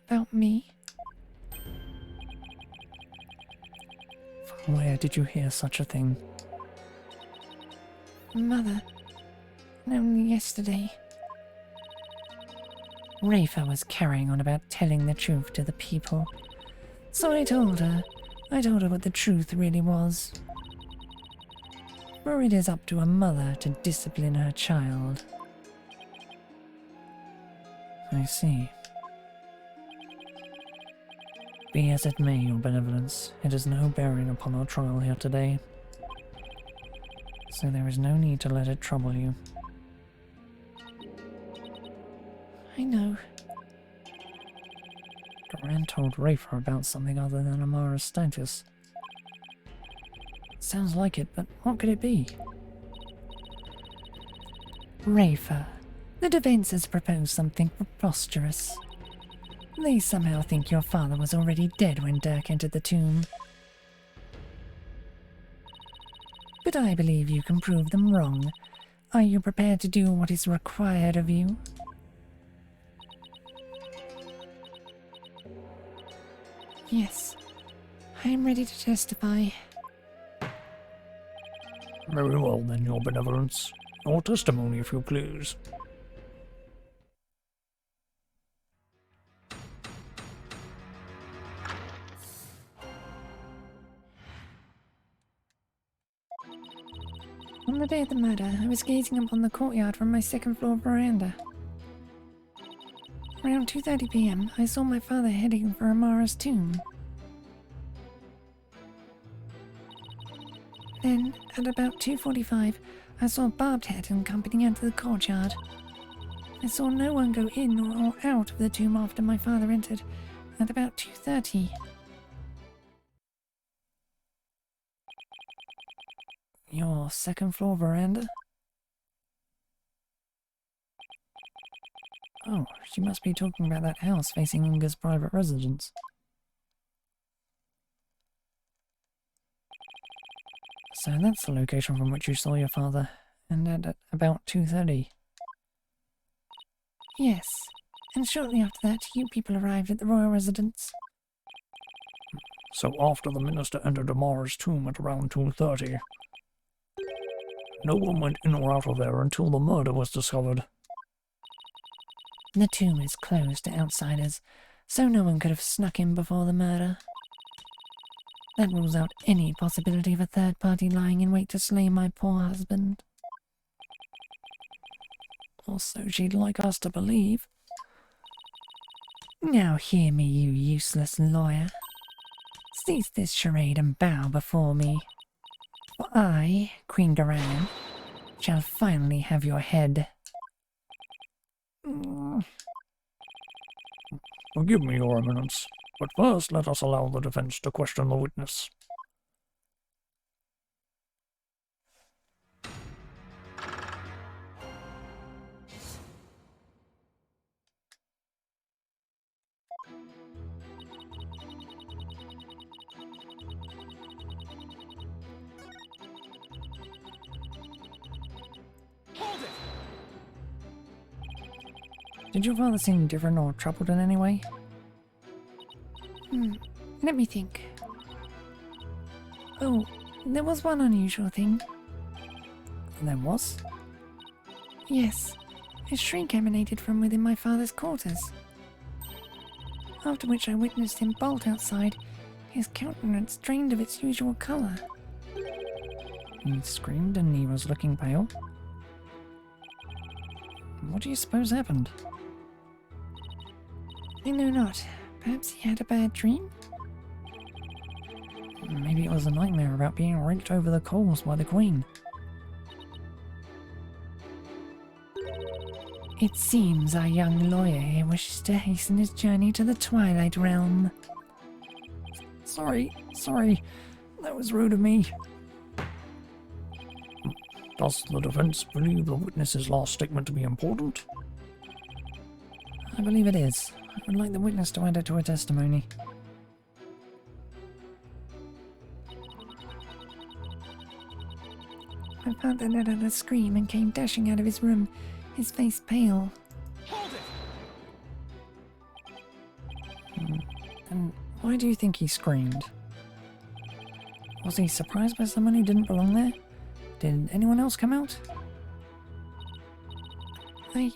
Speaker 1: about me? From where did you hear such a thing? Mother. Only yesterday. Rafa was carrying on about telling the truth to the people. So I told her. I told her what the truth really was. For it is up to a mother to discipline her child. I see. Be as it may, your benevolence, it has no bearing upon our trial here today. So there is no need to let it trouble you. I know. Duran told Rafa about something other than Amara's status. Sounds like it, but what could it be? Rafa, the defense has proposed something preposterous. They somehow think your father was already dead when Dirk entered the tomb. But I believe you can prove them wrong. Are you prepared to do what is required of you? Yes, I am ready to testify.
Speaker 2: Very well then, your benevolence. Your testimony, if you please.
Speaker 1: On the day of the murder, I was gazing upon the courtyard from my second-floor veranda. Around 2:30 p.m., I saw my father heading for Amara's tomb. Then, at about 2:45, I saw Barbed Head and company enter the courtyard. I saw no one go in or out of the tomb after my father entered, at about 2:30. Your second-floor veranda? Oh, she must be talking about that house facing Inga's private residence. So that's the location from which you saw your father, and at about 2:30. Yes, and shortly after that, you people arrived at the royal residence.
Speaker 2: So after the minister entered Amara's tomb at around 2:30, no one went in or out of there until the murder was discovered.
Speaker 1: The tomb is closed to outsiders, so no one could have snuck in before the murder. That rules out any possibility of a third party lying in wait to slay my poor husband. Or so she'd like us to believe. Now hear me, you useless lawyer. Cease this charade and bow before me. For I, Queen Duran, shall finally have your head.
Speaker 2: Forgive me, your eminence, but first let us allow the defense to question the witness.
Speaker 4: Hold it!
Speaker 1: Did your father seem different or troubled in any way? Let me think. Oh, there was one unusual thing. There was? Yes, a shriek emanated from within my father's quarters. After which I witnessed him bolt outside, his countenance drained of its usual colour. He screamed and he was looking pale. What do you suppose happened? I know not. Perhaps he had a bad dream? Maybe it was a nightmare about being raked over the coals by the Queen. It seems our young lawyer here wishes to hasten his journey to the Twilight Realm.
Speaker 2: Sorry, that was rude of me. Does the defense believe the witness's last statement to be important?
Speaker 1: I believe it is. I would like the witness to add it to her testimony. My father let out a scream and came dashing out of his room, his face pale.
Speaker 4: Hold it!
Speaker 1: And why do you think he screamed? Was he surprised by someone who didn't belong there? Did anyone else come out?
Speaker 5: I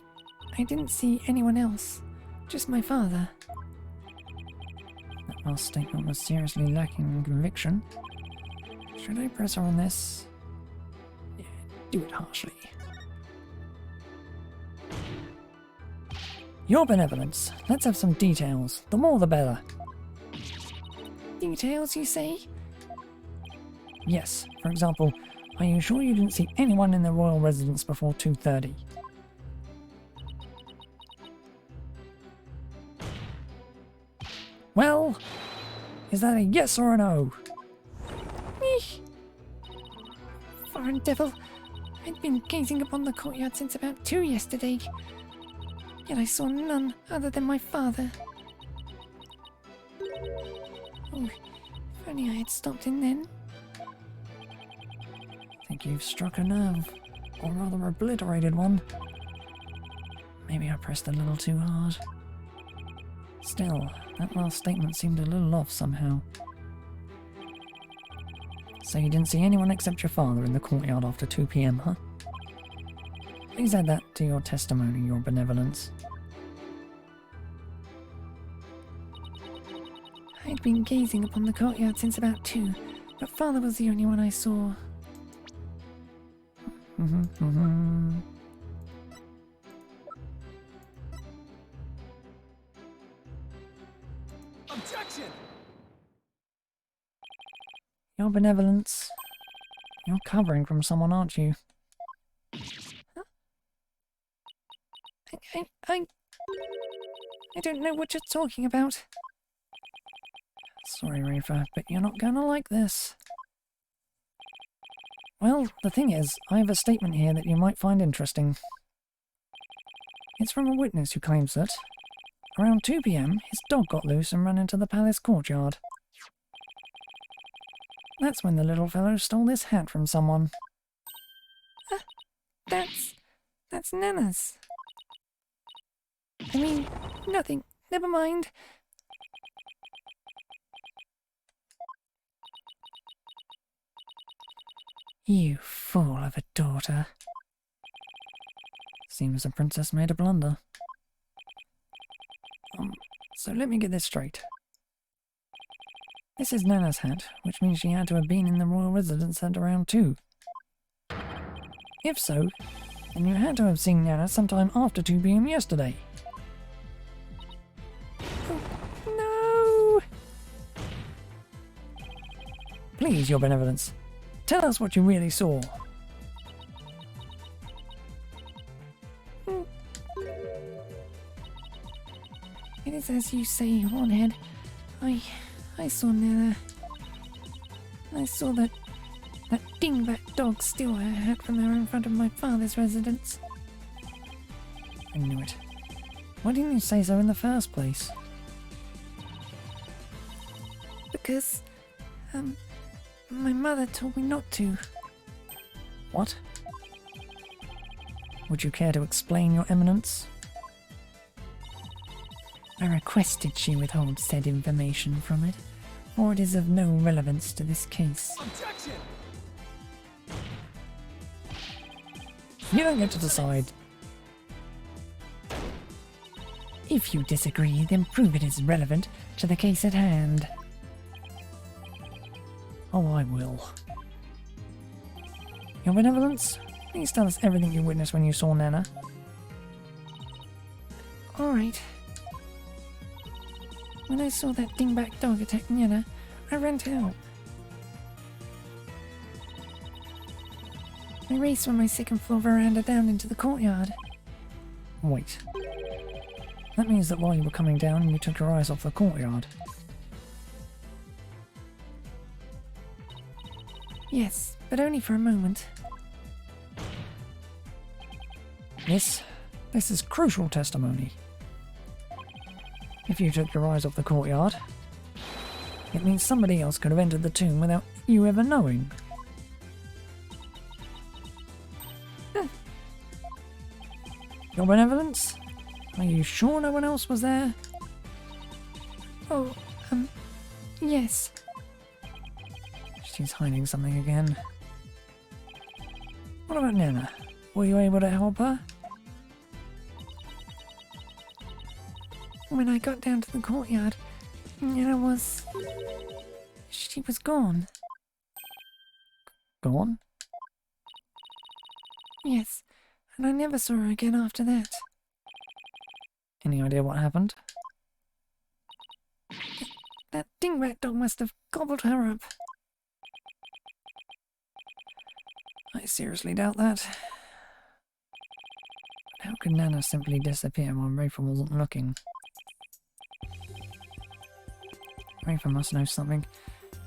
Speaker 5: didn't see anyone else. Just my father.
Speaker 1: That last statement was seriously lacking in conviction. Should I press her on this? Yeah, do it harshly. Your benevolence. Let's have some details. The more the better.
Speaker 5: Details, you say?
Speaker 1: Yes. For example, are you sure you didn't see anyone in the royal residence before 2:30? Well, is that a yes or a no?
Speaker 5: Eesh. Foreign devil. I'd been gazing upon the courtyard since about 2 yesterday. Yet I saw none other than my father. Oh, if only I had stopped in then.
Speaker 1: I think you've struck a nerve, or rather obliterated one. Maybe I pressed a little too hard. Still, that last statement seemed a little off somehow. So you didn't see anyone except your father in the courtyard after 2 p.m, huh? Please add that to your testimony, your benevolence.
Speaker 5: I'd been gazing upon the courtyard since about 2, but father was the only one I saw.
Speaker 4: Objection!
Speaker 1: Your benevolence. You're covering from someone, aren't you?
Speaker 5: I don't know what you're talking about.
Speaker 1: Sorry, Rafa, but you're not gonna like this. Well, the thing is, I have a statement here that you might find interesting. It's from a witness who claims that, around 2 p.m, his dog got loose and ran into the palace courtyard. That's when the little fellow stole this hat from someone.
Speaker 5: That's Nana's. I mean, nothing. Never mind.
Speaker 1: You fool of a daughter. Seems the princess made a blunder. So let me get this straight. This is Nana's hat, which means she had to have been in the royal residence at around 2. If so, then you had to have seen Nana sometime after 2 p.m. yesterday.
Speaker 5: No!
Speaker 1: Please, your benevolence, tell us what you really saw.
Speaker 5: It is as you say, Hornhead. I saw Nana. I saw that dingbat dog steal her hat from her in front of my father's residence.
Speaker 1: I knew it. Why didn't you say so in the first place?
Speaker 5: Because, my mother told me not to.
Speaker 1: What? Would you care to explain, your eminence?
Speaker 5: I requested she withhold said information from it, for it is of no relevance to this case.
Speaker 4: Objection!
Speaker 1: You don't get to decide.
Speaker 5: If you disagree, then prove it is relevant to the case at hand.
Speaker 1: Oh, I will. Your benevolence, please tell us everything you witnessed when you saw Nana.
Speaker 5: Alright. When I saw that dingbat dog attack Nana, I ran to help. I raced from my second floor veranda down into the courtyard.
Speaker 1: Wait. That means that while you were coming down, you took your eyes off the courtyard.
Speaker 5: Yes, but only for a moment.
Speaker 1: This is crucial testimony. If you took your eyes off the courtyard, it means somebody else could have entered the tomb without you ever knowing. Your benevolence? Are you sure no one else was there?
Speaker 5: Oh, yes.
Speaker 1: She's hiding something again. What about Nana? Were you able to help her?
Speaker 5: When I got down to the courtyard, she was gone.
Speaker 1: Gone?
Speaker 5: Yes, and I never saw her again after that.
Speaker 1: Any idea what happened?
Speaker 5: That dingbat dog must have gobbled her up.
Speaker 1: I seriously doubt that. How could Nana simply disappear while Rafer wasn't looking? Rafer must know something.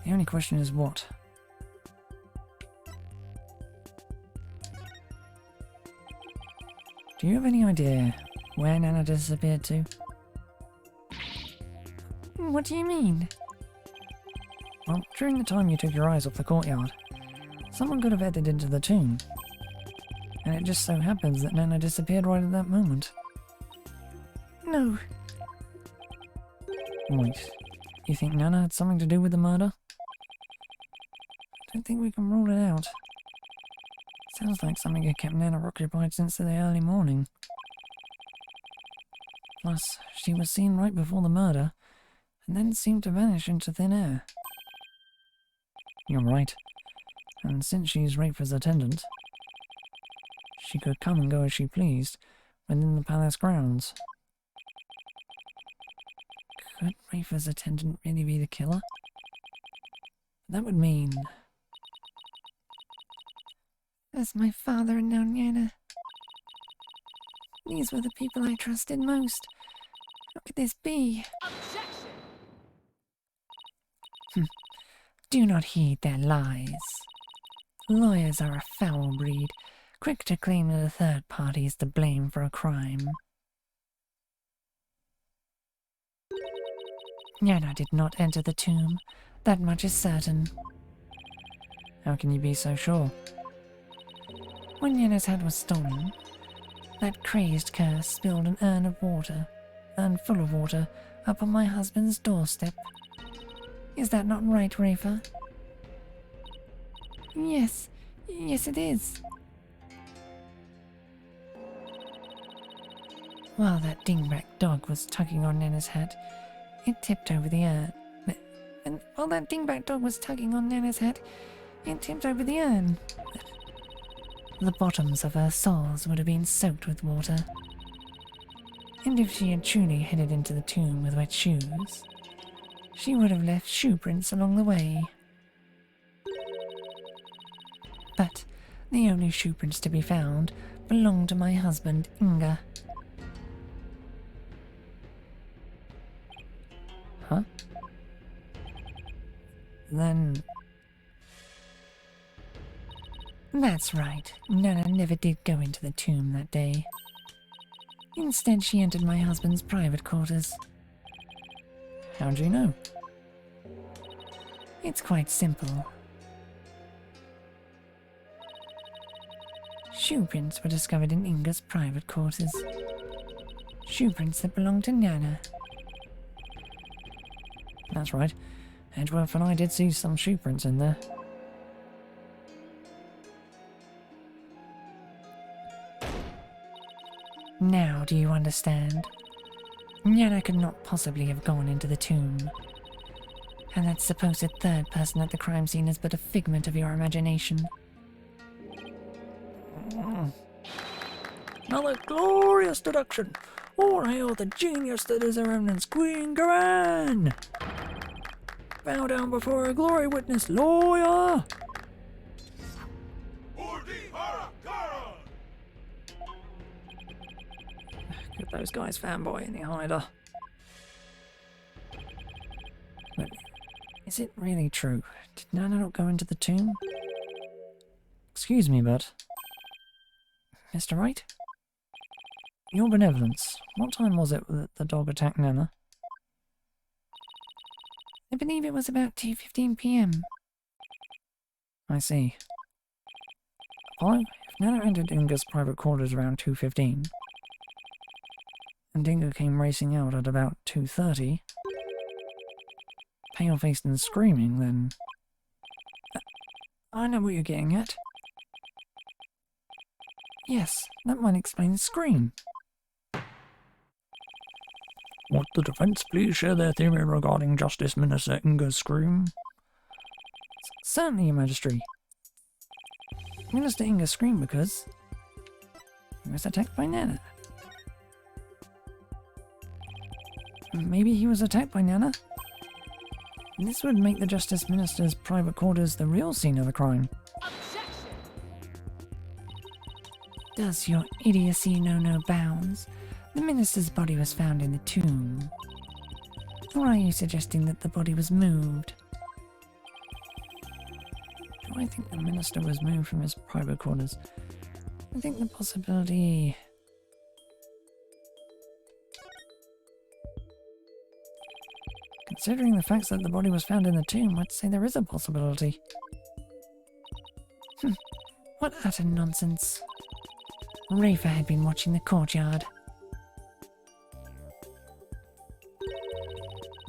Speaker 1: The only question is what? Do you have any idea where Nana disappeared to?
Speaker 5: What do you mean?
Speaker 1: Well, during the time you took your eyes off the courtyard, someone could have headed into the tomb. And it just so happens that Nana disappeared right at that moment.
Speaker 5: No.
Speaker 1: Wait, you think Nana had something to do with the murder? I don't think we can rule it out. Sounds like something had kept Nana occupied since the early morning. Plus, she was seen right before the murder, and then seemed to vanish into thin air. You're right. And since she's Rafer's attendant, she could come and go as she pleased within the palace grounds. Could Rafer's attendant really be the killer? That would mean...
Speaker 5: As my father and now Nana. These were the people I trusted most. How could this be? Do not heed their lies. Lawyers are a foul breed, quick to claim that a third party is to blame for a crime. Nana did not enter the tomb. That much is certain.
Speaker 1: How can you be so sure?
Speaker 5: When Nana's head was stolen, that crazed curse spilled an urn full of water, up on my husband's doorstep. Is that not right, Rafer? Yes it is. While that dingbat dog was tugging on Nana's hat, it tipped over the urn. And while that dingbat dog was tugging on Nana's hat, it tipped over the urn. The bottoms of her soles would have been soaked with water. And if she had truly headed into the tomb with wet shoes, she would have left shoe prints along the way. But the only shoe prints to be found belonged to my husband, Inga.
Speaker 1: Huh? Then...
Speaker 5: That's right. Nana never did go into the tomb that day. Instead, she entered my husband's private quarters.
Speaker 1: How do you know?
Speaker 5: It's quite simple. Shoe prints were discovered in Inga's private quarters. Shoe prints that belonged to Nana.
Speaker 1: That's right. Edgeworth and I did see some shoe prints in there.
Speaker 5: Now do you understand? Nana could not possibly have gone into the tomb. And that supposed third person at the crime scene is but a figment of your imagination.
Speaker 2: Another glorious deduction! All hail the genius that is our eminence Queen Garan! Bow down before a glory witness, lawyer!
Speaker 1: Could those guys fanboy any hider? But is it really true? Did Nana not go into the tomb? Excuse me, but... Mr. Wright? Your benevolence. What time was it that the dog attacked Nana?
Speaker 5: I believe it was about 2:15 p.m.
Speaker 1: I see. Apollo, if Nana entered Inga's private quarters around 2:15, and Inga came racing out at about 2:30, pale-faced and screaming, then... I know what you're getting at. Yes, that might explain the scream.
Speaker 2: Would the defense please share their theory regarding Justice Minister Inga's scream?
Speaker 1: Certainly, Your Majesty. Minister Inga screamed because he was attacked by Nana. Maybe he was attacked by Nana? This would make the Justice Minister's private quarters the real scene of the crime. Does your idiocy know no bounds? The Minister's body was found in the tomb. Or are you suggesting that the body was moved? Do I think the Minister was moved from his private quarters? I think the possibility... Considering the facts that the body was found in the tomb, I'd say there is a possibility. What utter nonsense. Rafa had been watching the courtyard.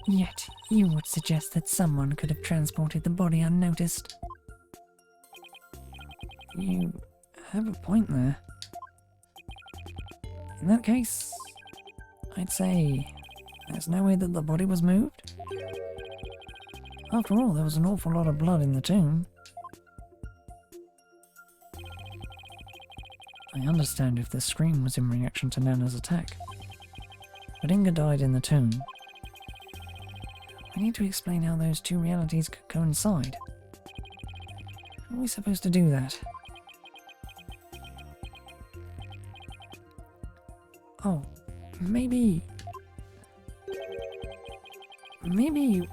Speaker 1: Yet, you would suggest that someone could have transported the body unnoticed. You have a point there. In that case, I'd say there's no way that the body was moved. After all, there was an awful lot of blood in the tomb. I understand if the scream was in reaction to Nana's attack. But Inga died in the tomb. We need to explain how those two realities could coincide. How are we supposed to do that? Oh, maybe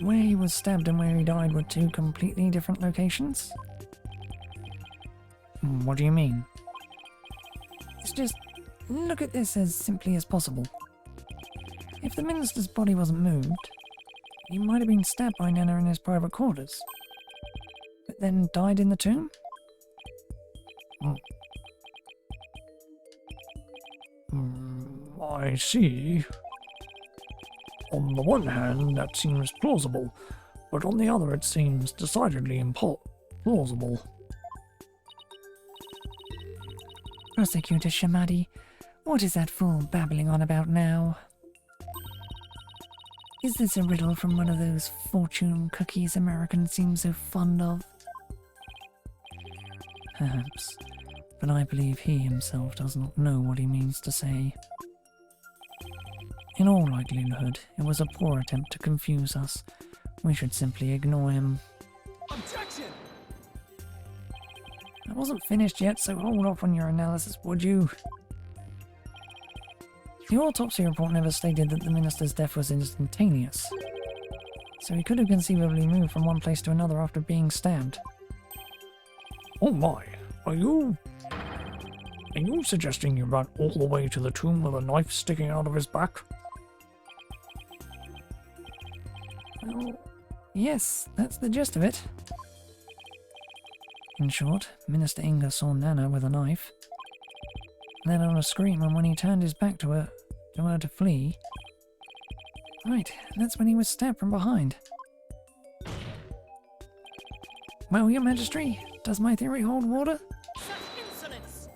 Speaker 1: where he was stabbed and where he died were two completely different locations? What do you mean? It's just, look at this as simply as possible. If the minister's body wasn't moved, he might have been stabbed by Nana in his private quarters, but then died in the tomb?
Speaker 2: I see. On the one hand, that seems plausible, but on the other it seems decidedly implausible.
Speaker 1: Prosecutor Shamadi, what is that fool babbling on about now? Is this a riddle from one of those fortune cookies Americans seem so fond of? Perhaps, but I believe he himself does not know what he means to say. In all likelihood, it was a poor attempt to confuse us. We should simply ignore him.
Speaker 4: Objection!
Speaker 1: I wasn't finished yet, so hold off on your analysis, would you? The autopsy report never stated that the minister's death was instantaneous, so he could have conceivably moved from one place to another after being stabbed.
Speaker 2: Oh my, are you suggesting he ran all the way to the tomb with a knife sticking out of his back?
Speaker 1: Well, yes, that's the gist of it. In short, Minister Inga saw Nana with a knife, let out a scream, and when he turned his back to her to flee... Right, and that's when he was stabbed from behind. Well, Your Majesty, does my theory hold water?
Speaker 4: Such insolence!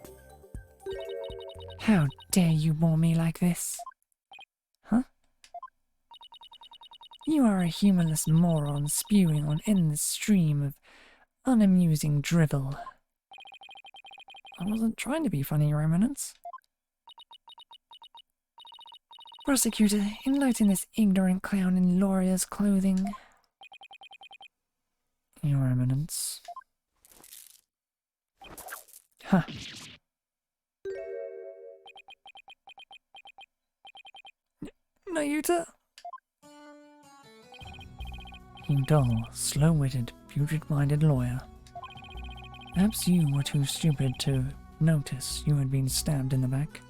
Speaker 1: How dare you bore me like this? Huh? You are a humorless moron spewing on endless stream of unamusing drivel. I wasn't trying to be funny, Your Eminence. Prosecutor, enlighten this ignorant clown in lawyer's clothing. Your Eminence. Huh. Nayuta? You dull, slow-witted, putrid-minded lawyer. Perhaps you were too stupid to notice you had been stabbed in the back.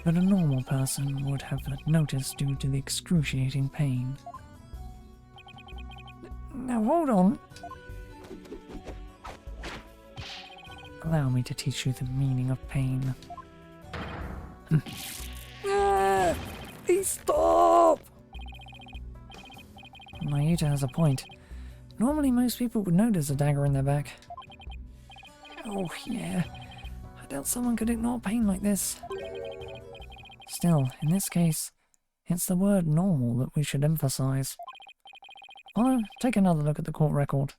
Speaker 1: But a normal person would have noticed due to the excruciating pain. Now hold on. Allow me to teach you the meaning of pain. Please stop! Mayuta has a point. Normally most people would notice a dagger in their back. Oh yeah, I doubt someone could ignore pain like this. Still, in this case, it's the word normal that we should emphasize. I'll take another look at the court record.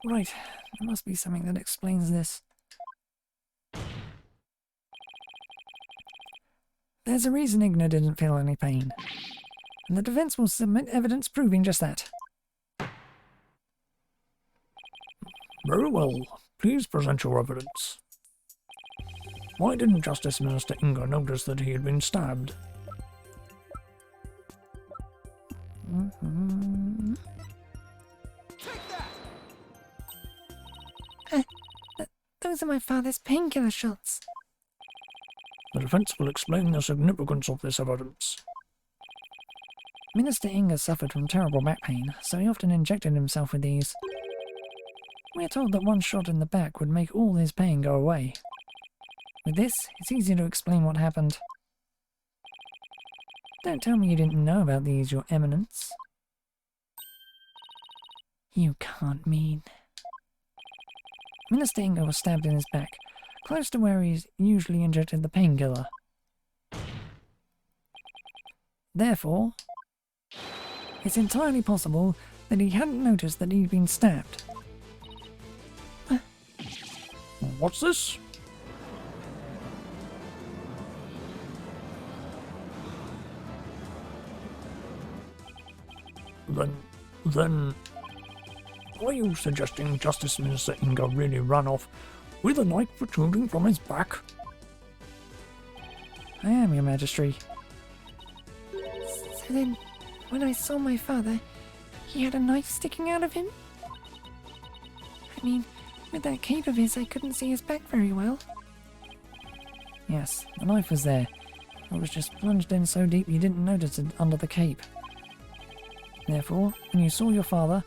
Speaker 1: Right, there must be something that explains this. There's a reason Inga didn't feel any pain, and the defense will submit evidence proving just that.
Speaker 2: Very well. Please present your evidence. Why didn't Justice Minister Inga notice that he had been stabbed?
Speaker 5: Those are my father's painkiller shots.
Speaker 2: The defense will explain the significance of this evidence.
Speaker 1: Minister Inga suffered from terrible back pain, so he often injected himself with these. We are told that one shot in the back would make all his pain go away. With this, it's easy to explain what happened. Don't tell me you didn't know about these, Your Eminence. You can't mean. Minister Inga was stabbed in his back, close to where he's usually injected the painkiller. Therefore, it's entirely possible that he hadn't noticed that he'd been stabbed.
Speaker 2: What's this? Then, are you suggesting Justice Minister Inga really ran off with a knife protruding from his back?
Speaker 1: I am, Your Majesty.
Speaker 5: So then, when I saw my father, he had a knife sticking out of him? I mean, with that cape of his, I couldn't see his back very well.
Speaker 1: Yes, the knife was there. It was just plunged in so deep you didn't notice it under the cape. Therefore, when you saw your father,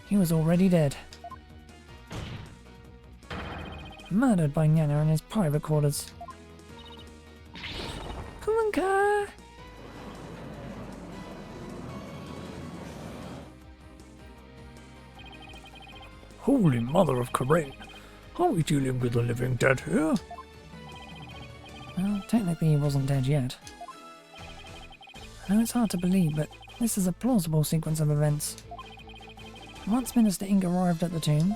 Speaker 1: he was already dead. Murdered by Nana in his private quarters.
Speaker 5: Come on, car!
Speaker 2: Holy Mother of Karain, are we dealing with the living dead here?
Speaker 1: Well, technically he wasn't dead yet. I know it's hard to believe, but this is a plausible sequence of events. Once Minister Inga arrived at the tomb,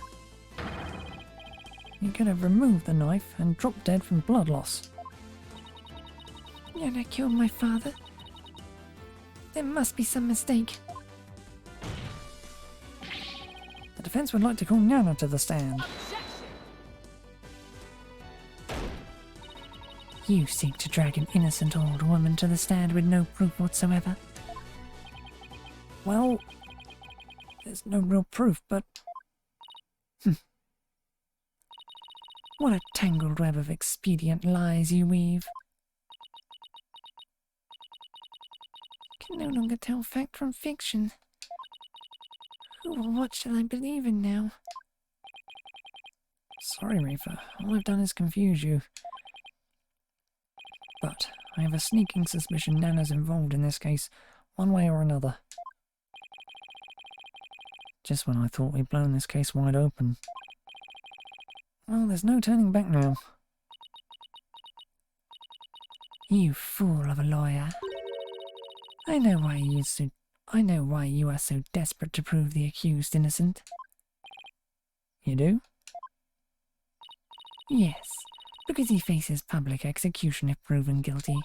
Speaker 1: he could have removed the knife and dropped dead from blood loss.
Speaker 5: Nana killed my father. There must be some mistake.
Speaker 1: The defense would like to call Nana to the stand. You seek to drag an innocent old woman to the stand with no proof whatsoever. Well, there's no real proof, but... What a tangled web of expedient lies you weave.
Speaker 5: I can no longer tell fact from fiction. Who or what shall I believe in now?
Speaker 1: Sorry, Reaper. All I've done is confuse you. But I have a sneaking suspicion Nana's involved in this case, one way or another. Just when I thought we'd blown this case wide open. Well, there's no turning back now.
Speaker 5: You fool of a lawyer. I know why you are so desperate to prove the accused innocent.
Speaker 1: You do?
Speaker 5: Yes, because he faces public execution if proven guilty.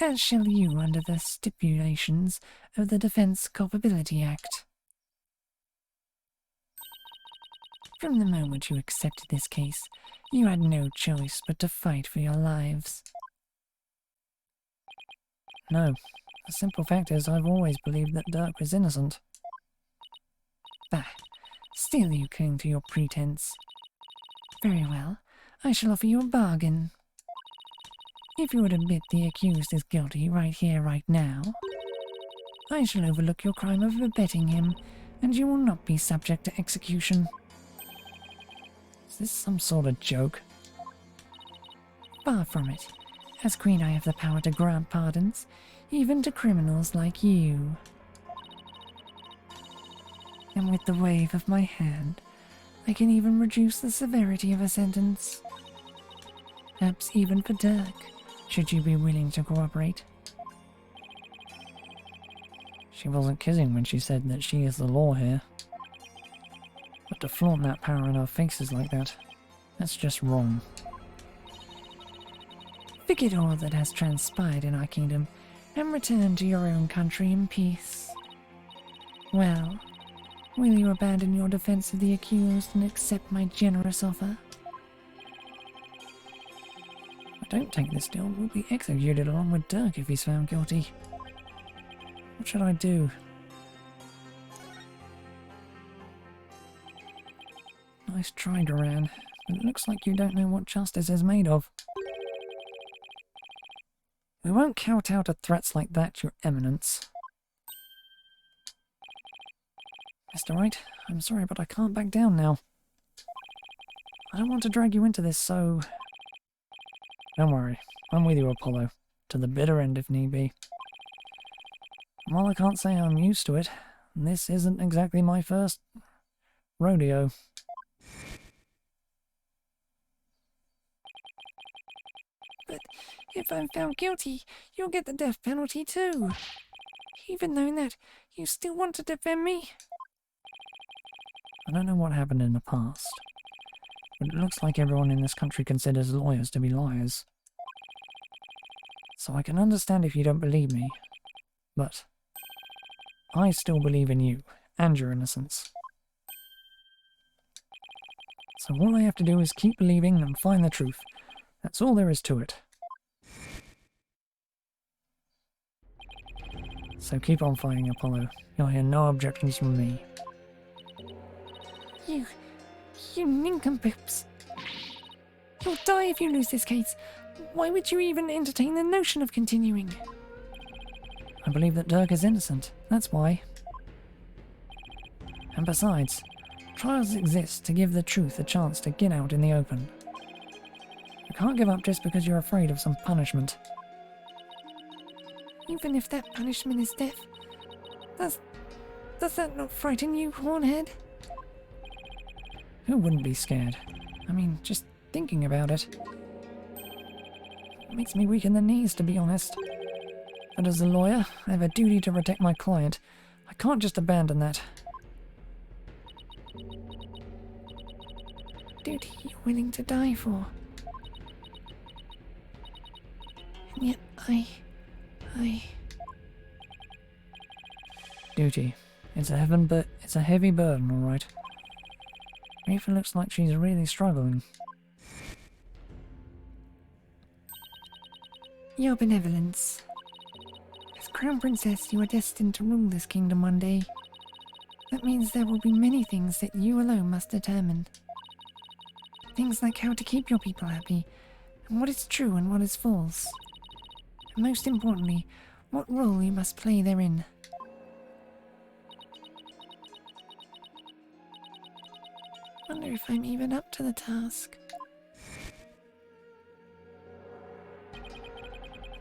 Speaker 5: As shall you under the stipulations of the Defense Culpability Act. From the moment you accepted this case, you had no choice but to fight for your lives.
Speaker 1: No. The simple fact is I've always believed that Dirk was innocent.
Speaker 5: Bah, still you cling to your pretense. Very well, I shall offer you a bargain. If you would admit the accused is guilty right here, right now, I shall overlook your crime of abetting him, and you will not be subject to execution.
Speaker 1: Is this some sort of joke?
Speaker 5: Far from it. As Queen, I have the power to grant pardons, even to criminals like you. And with the wave of my hand, I can even reduce the severity of a sentence. Perhaps even for Dirk, should you be willing to cooperate.
Speaker 1: She wasn't kidding when she said that she is the law here. But to flaunt that power in our faces like that, that's just wrong.
Speaker 5: Forget all that has transpired in our kingdom, and return to your own country in peace. Well, will you abandon your defense of the accused and accept my generous offer?
Speaker 1: If I don't take this deal, we'll be executed along with Dirk if he's found guilty. What should I do? Nice try, Duran, but it looks like you don't know what justice is made of. We won't kowtow to threats like that, Your Eminence. Mr. Wright, I'm sorry, but I can't back down now. I don't want to drag you into this, so... Don't worry, I'm with you, Apollo. To the bitter end if need be. And while I can't say I'm used to it, this isn't exactly my first... rodeo.
Speaker 5: But if I'm found guilty, you'll get the death penalty too. Even knowing that, you still want to defend me?
Speaker 1: I don't know what happened in the past, but it looks like everyone in this country considers lawyers to be liars. So I can understand if you don't believe me, but I still believe in you and your innocence. So all I have to do is keep believing and find the truth. That's all there is to it. So keep on fighting, Apollo. You'll hear no objections from me.
Speaker 5: You nincompoops. You'll die if you lose this case. Why would you even entertain the notion of continuing?
Speaker 1: I believe that Dirk is innocent, that's why. And besides, trials exist to give the truth a chance to get out in the open. You can't give up just because you're afraid of some punishment.
Speaker 5: Even if that punishment is death, does that not frighten you, Hornhead?
Speaker 1: Who wouldn't be scared? I mean, just thinking about it. It makes me weak in the knees, to be honest. But as a lawyer, I have a duty to protect my client. I can't just abandon that.
Speaker 5: Duty you're willing to die for. And yet I...
Speaker 1: Duty. It's a heavy burden, all right. Aoife looks like she's really struggling.
Speaker 5: Your benevolence. As Crown Princess, you are destined to rule this kingdom one day. That means there will be many things that you alone must determine. Things like how to keep your people happy, and what is true and what is false. And most importantly, what role you must play therein. Wonder if I'm even up to the task.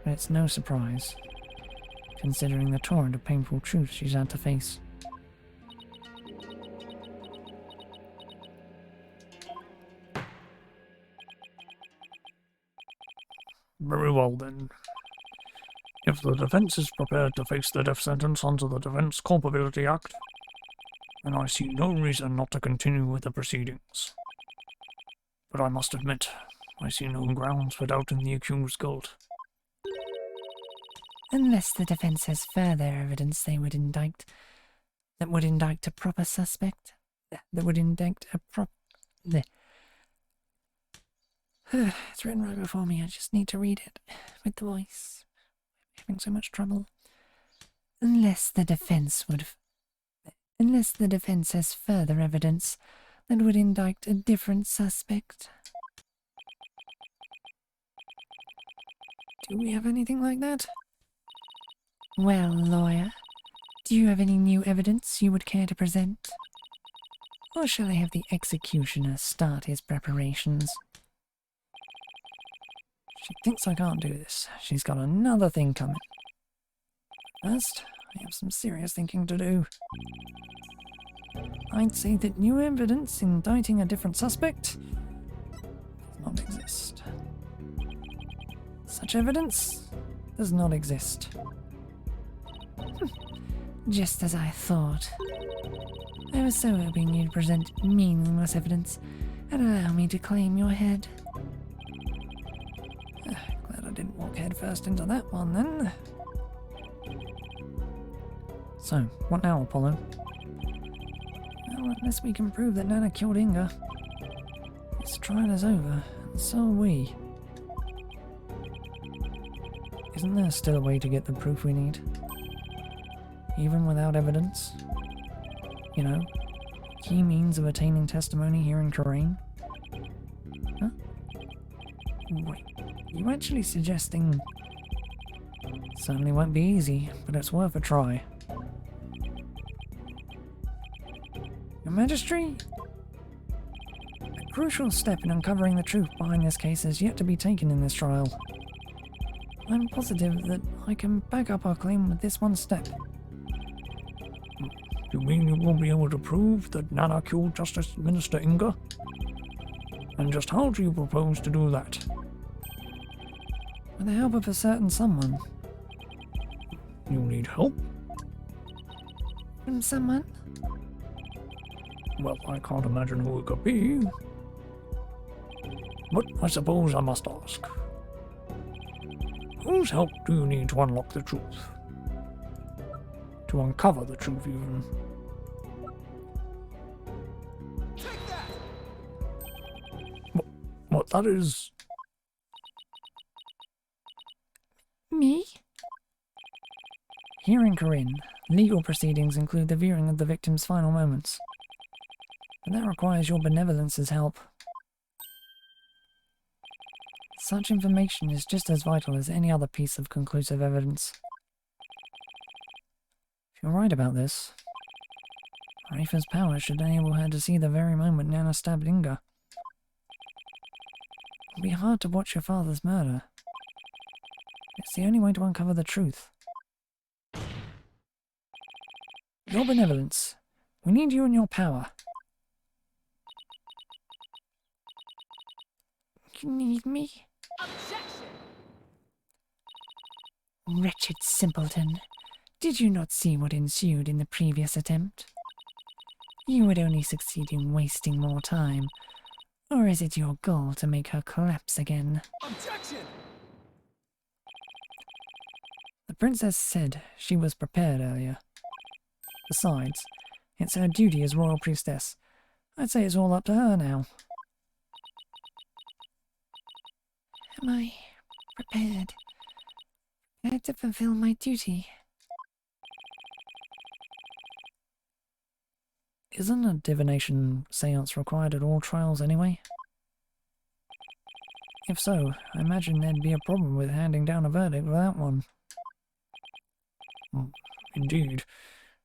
Speaker 1: But it's no surprise, considering the torrent of painful truth she's had to face.
Speaker 2: Very well then. If the defense is prepared to face the death sentence under the Defense Culpability Act, then I see no reason not to continue with the proceedings. But I must admit, I see no grounds for doubting the accused's guilt.
Speaker 5: Unless the defense has further evidence that would indict a proper suspect. That would indict a It's written right before me, I just need to read it with the voice. I'm having so much trouble. Unless the defense has further evidence that would indict a different suspect.
Speaker 1: Do we have anything like that?
Speaker 5: Well, lawyer, do you have any new evidence you would care to present? Or shall I have the executioner start his preparations?
Speaker 1: She thinks I can't do this. She's got another thing coming. First, I have some serious thinking to do. I'd say that new evidence indicting a different suspect does not exist. Such evidence does not exist.
Speaker 5: Just as I thought. I was so hoping you'd present meaningless evidence and allow me to claim your head.
Speaker 1: Glad I didn't walk headfirst into that one then. So, what now, Apollo? Well, unless we can prove that Nana killed Inga, this trial is over, and so are we. Isn't there still a way to get the proof we need? Even without evidence? You know, key means of attaining testimony here in Karain? Huh? Wait, you actually suggesting... Certainly won't be easy, but it's worth a try. Your Majesty? A crucial step in uncovering the truth behind this case is yet to be taken in this trial. I'm positive that I can back up our claim with this one step.
Speaker 2: You mean you won't be able to prove that Nana killed Justice Minister Inga? And just how do you propose to do that?
Speaker 1: With the help of a certain someone.
Speaker 2: You need help?
Speaker 5: From someone?
Speaker 2: Well, I can't imagine who it could be. But I suppose I must ask. Whose help do you need to unlock the truth? To uncover the truth, even.
Speaker 4: Take that!
Speaker 2: What that is...
Speaker 5: Me?
Speaker 1: Here in Corinne, legal proceedings include the viewing of the victim's final moments. But that requires your benevolence's help. Such information is just as vital as any other piece of conclusive evidence. If you're right about this, Rafa's power should enable her to see the very moment Nana stabbed Inga. It'll be hard to watch your father's murder. It's the only way to uncover the truth. Your benevolence. We need you and your power.
Speaker 5: You need me?
Speaker 4: Objection!
Speaker 5: Wretched simpleton. Did you not see what ensued in the previous attempt? You would only succeed in wasting more time. Or is it your goal to make her collapse again?
Speaker 4: Objection!
Speaker 1: The princess said she was prepared earlier. Besides, it's her duty as royal priestess. I'd say it's all up to her now.
Speaker 5: Am I prepared? Prepared to fulfill my duty?
Speaker 1: Isn't a divination seance required at all trials anyway? If so, I imagine there'd be a problem with handing down a verdict without one.
Speaker 2: Indeed,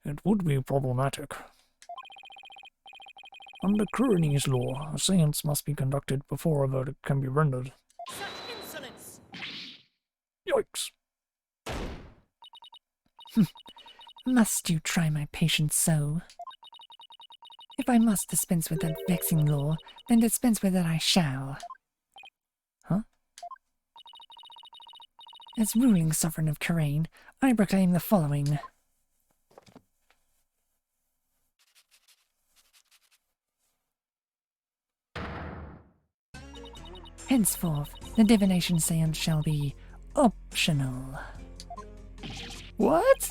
Speaker 2: it would be problematic. Under Kuranese law, a seance must be conducted before a verdict can be rendered.
Speaker 4: Such insolence!
Speaker 2: Yikes!
Speaker 5: Must you try my patience so? If I must dispense with that vexing law, then dispense with it I shall.
Speaker 1: Huh?
Speaker 5: As ruling sovereign of Karain, I proclaim the following. Henceforth, the divination seance shall be optional.
Speaker 1: What?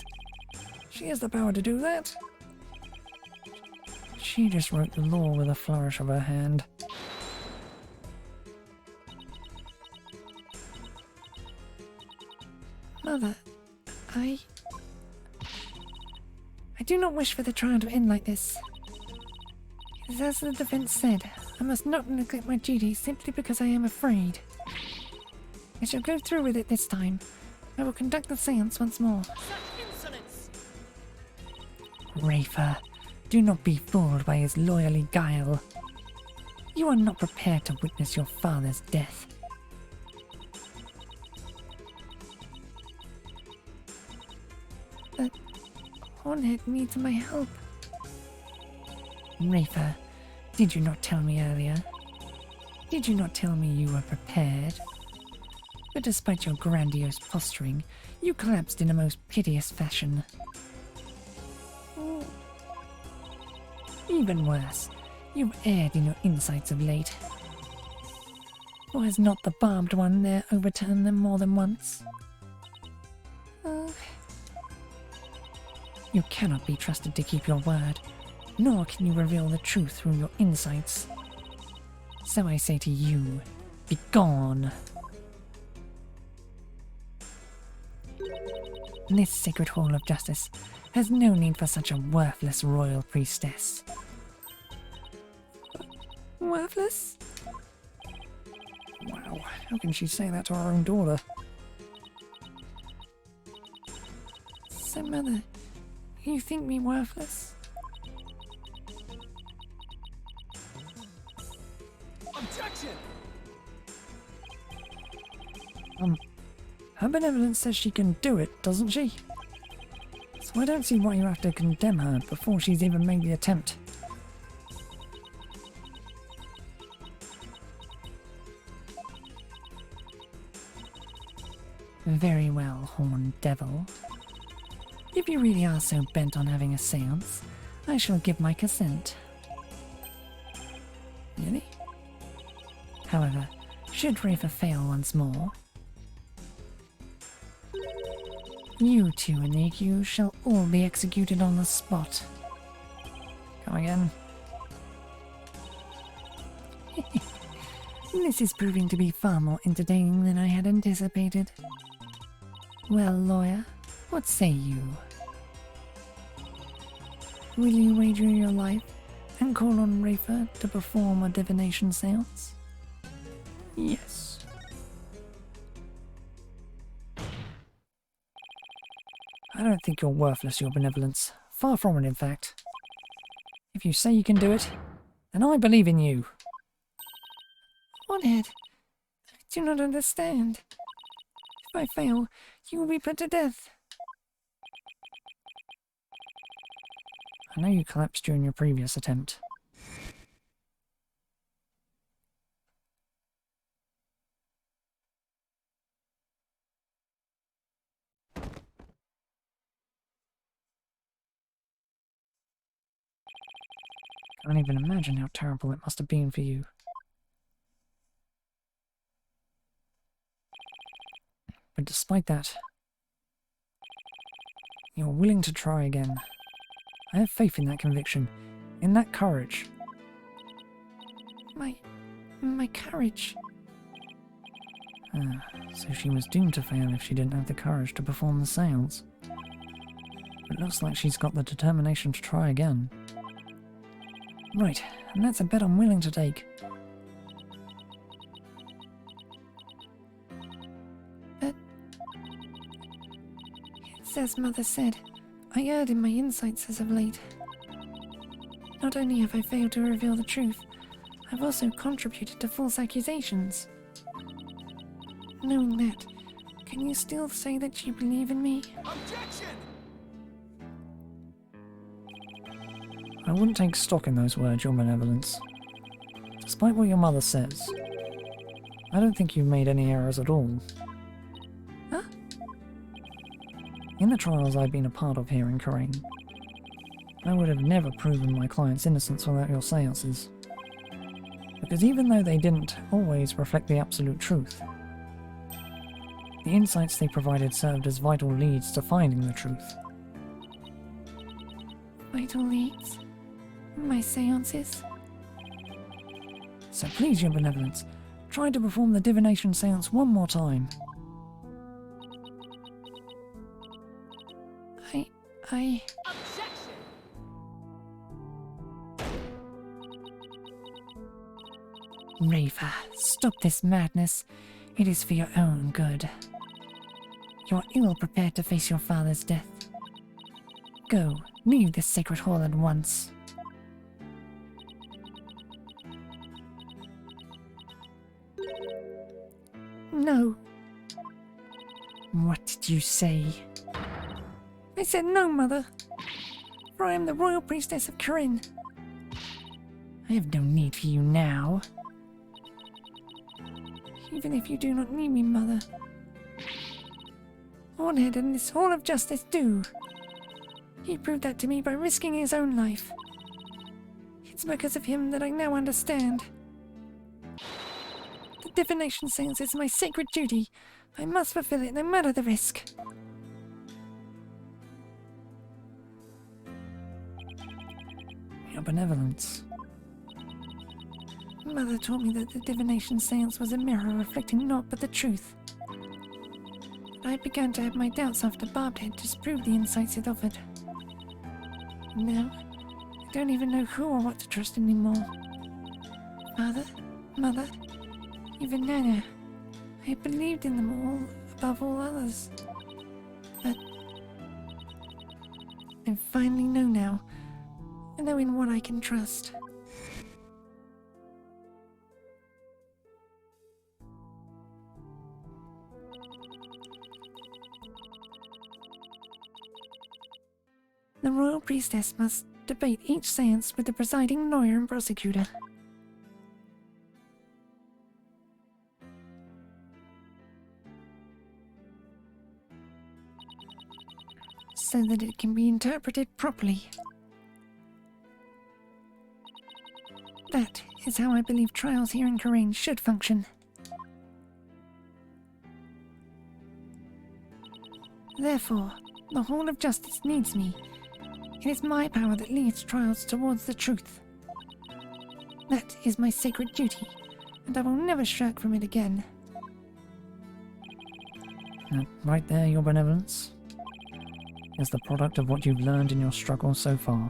Speaker 1: She has the power to do that? She just wrote the law with a flourish of her hand.
Speaker 5: Mother, I do not wish for the trial to end like this. As the defense said, I must not neglect my duty simply because I am afraid. I shall go through with it this time. I will conduct the seance once more.
Speaker 4: Such insolence!
Speaker 5: Rafa, do not be fooled by his loyally guile. You are not prepared to witness your father's death. But Hornhead needs my help.
Speaker 1: Rafer, did you not tell me earlier? Did you not tell me you were prepared? But despite your grandiose posturing, you collapsed in a most piteous fashion. Even worse, you've erred in your insights of late. Or has not the barbed one there overturned them more than once? You cannot be trusted to keep your word, nor can you reveal the truth through your insights. So I say to you, be gone! This sacred hall of justice has no need for such a worthless royal priestess.
Speaker 5: Worthless?
Speaker 1: Wow, how can she say that to her own daughter?
Speaker 5: So, Mother, you think me worthless?
Speaker 4: Objection!
Speaker 1: Her benevolence says she can do it, doesn't she? So I don't see why you have to condemn her before she's even made the attempt. Very well, horned devil. If you really are so bent on having a seance, I shall give my consent. Really? However, should Rafer fail once more, you two and the accused shall all be executed on the spot. Come again? This is proving to be far more entertaining than I had anticipated. Well, lawyer, what say you? Will you wager your life and call on Rafer to perform a divination seance? Yes. I don't think you're worthless, your benevolence. Far from it, in fact. If you say you can do it, then I believe in you.
Speaker 5: Hothead, I do not understand. If I fail, you will be put to death.
Speaker 1: I know you collapsed during your previous attempt. Can't even imagine how terrible it must have been for you. But despite that, you're willing to try again. I have faith in that conviction, in that courage.
Speaker 5: My courage.
Speaker 1: So she was doomed to fail if she didn't have the courage to perform the seance. It looks like she's got the determination to try again. Right, and that's a bet I'm willing to take.
Speaker 5: But it's as Mother said, I erred in my insights as of late. Not only have I failed to reveal the truth, I've also contributed to false accusations. Knowing that, can you still say that you believe in me?
Speaker 4: Objection!
Speaker 1: I wouldn't take stock in those words, your benevolence. Despite what your mother says, I don't think you've made any errors at all.
Speaker 5: Huh?
Speaker 1: In the trials I've been a part of here in Karain, I would have never proven my client's innocence without your seances. Because even though they didn't always reflect the absolute truth, the insights they provided served as vital leads to finding the truth.
Speaker 5: Vital leads? My seances?
Speaker 1: So please, your benevolence, try to perform the divination seance one more time.
Speaker 5: I...
Speaker 4: Objection!
Speaker 1: Rafer, stop this madness. It is for your own good. You're ill prepared to face your father's death. Go, leave this sacred hall at once.
Speaker 5: No.
Speaker 1: What did you say?
Speaker 5: I said no, Mother. For I am the royal priestess of Corinne. I have no need for you now. Even if you do not need me, Mother. Hornhead and this Hall of Justice do. He proved that to me by risking his own life. It's because of him that I now understand. The divination seance is my sacred duty. I must fulfill it no matter the risk.
Speaker 1: Your benevolence.
Speaker 5: Mother taught me that the divination seance was a mirror reflecting naught but the truth. I began to have my doubts after Barbed had disproved the insights it offered. Now, I don't even know who or what to trust anymore. Father, Mother, even Nana. I believed in them all above all others. But I finally know now. I know in what I can trust. The royal priestess must debate each seance with the presiding lawyer and prosecutor. So that it can be interpreted properly. That is how I believe trials here in Karain should function. Therefore, the Hall of Justice needs me. It is my power that leads trials towards the truth. That is my sacred duty, and I will never shirk from it again.
Speaker 1: Right there, your benevolence is the product of what you've learned in your struggle so far.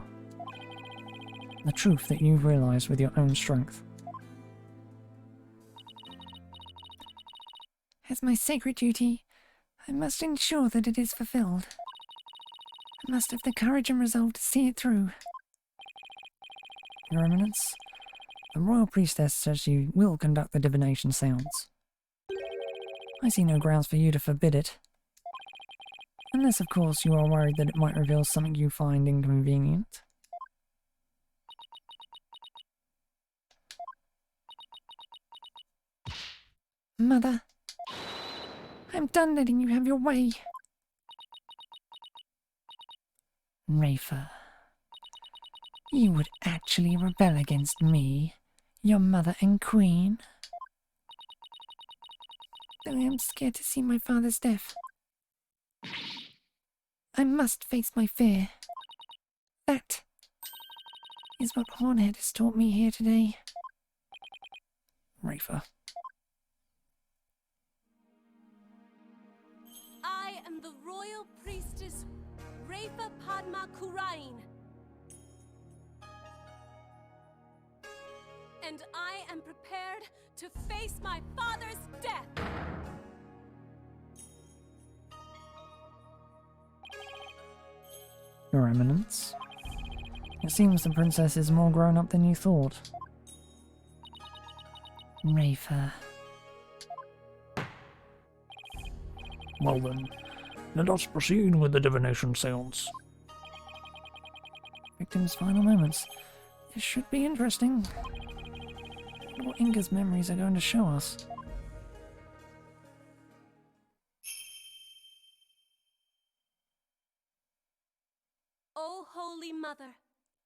Speaker 1: The truth that you've realized with your own strength.
Speaker 5: As my sacred duty, I must ensure that it is fulfilled. I must have the courage and resolve to see it through.
Speaker 1: Your Eminence, the royal priestess says you will conduct the divination seance. I see no grounds for you to forbid it. Unless, of course, you are worried that it might reveal something you find inconvenient.
Speaker 5: Mother, I'm done letting you have your way.
Speaker 1: Rafer, you would actually rebel against me, your mother and queen?
Speaker 5: Though I am scared to see my father's death. I must face my fear. That is what Hornhead has taught me here today.
Speaker 1: Rafer.
Speaker 3: I am the royal priestess Rafa Padma Kurain. And I am prepared to face my father's death.
Speaker 1: Your Eminence, it seems the princess is more grown up than you thought. Rafer.
Speaker 2: Well then, let us proceed with the divination seance.
Speaker 1: Victim's final moments. This should be interesting. What Inga's memories are going to show us.
Speaker 3: O Holy Mother,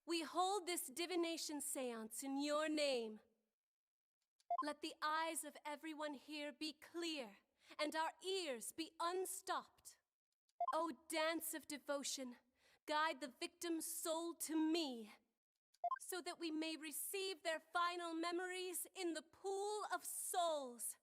Speaker 3: we hold this divination seance in your name. Let the eyes of everyone here be clear, and our ears be unstopped. O dance of devotion, guide the victim's soul to me, so that we may receive their final memories in the pool of souls.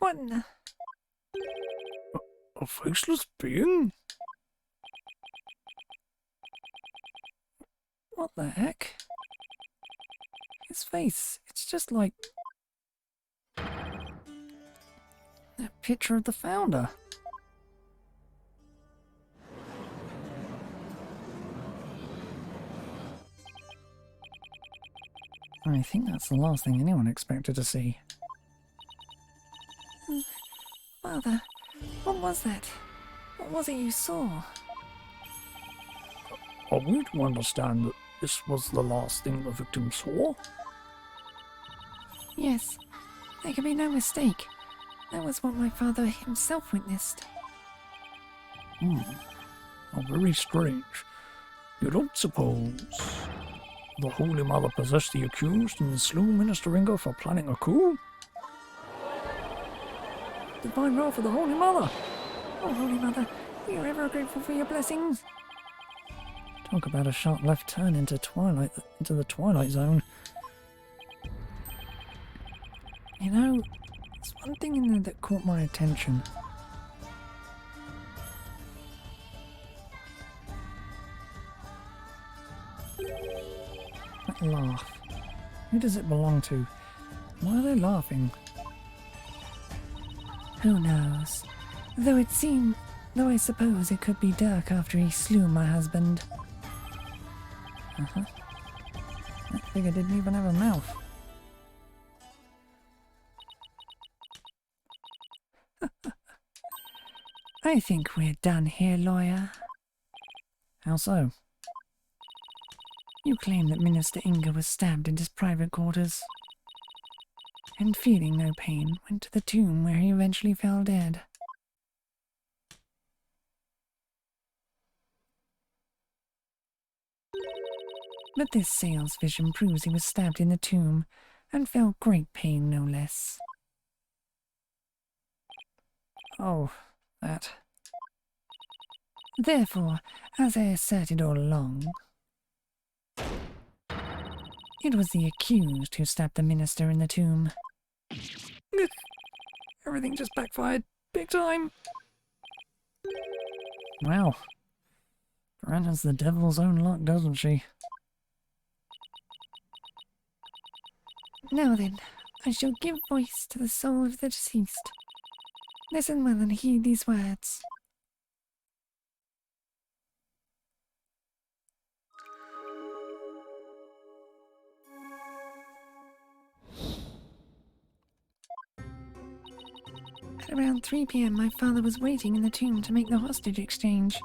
Speaker 5: What in the...
Speaker 2: A faceless being?
Speaker 1: What the heck? His face, it's just like that picture of the founder. I think that's the last thing anyone expected to see.
Speaker 5: Father, what was that? What was it you saw?
Speaker 2: Are we to understand that this was the last thing the victim saw?
Speaker 5: Yes, there can be no mistake. That was what my father himself witnessed.
Speaker 2: How very strange. You don't suppose the Holy Mother possessed the accused and slew Minister Inga for planning a coup?
Speaker 1: Divine wrath of the Holy Mother!
Speaker 5: Oh, Holy Mother, we are ever grateful for your blessings.
Speaker 1: Talk about a sharp left turn into the Twilight Zone. You know, there's one thing in there that caught my attention. That laugh. Who does it belong to? Why are they laughing?
Speaker 5: Who knows? Though I suppose it could be Dirk after he slew my husband.
Speaker 1: Uh-huh. That figure didn't even have a mouth.
Speaker 5: I think we're done here, lawyer.
Speaker 1: How so?
Speaker 5: You claim that Minister Inga was stabbed in his private quarters, and feeling no pain, went to the tomb where he eventually fell dead. But this seance vision proves he was stabbed in the tomb, and felt great pain no less.
Speaker 1: Oh, that.
Speaker 5: Therefore, as I asserted all along, it was the accused who stabbed the minister in the tomb.
Speaker 1: Everything just backfired big time. Wow. Fran has the devil's own luck, doesn't she?
Speaker 5: Now then, I shall give voice to the soul of the deceased. Listen well and heed these words. At around 3 p.m. my father was waiting in the tomb to make the hostage exchange.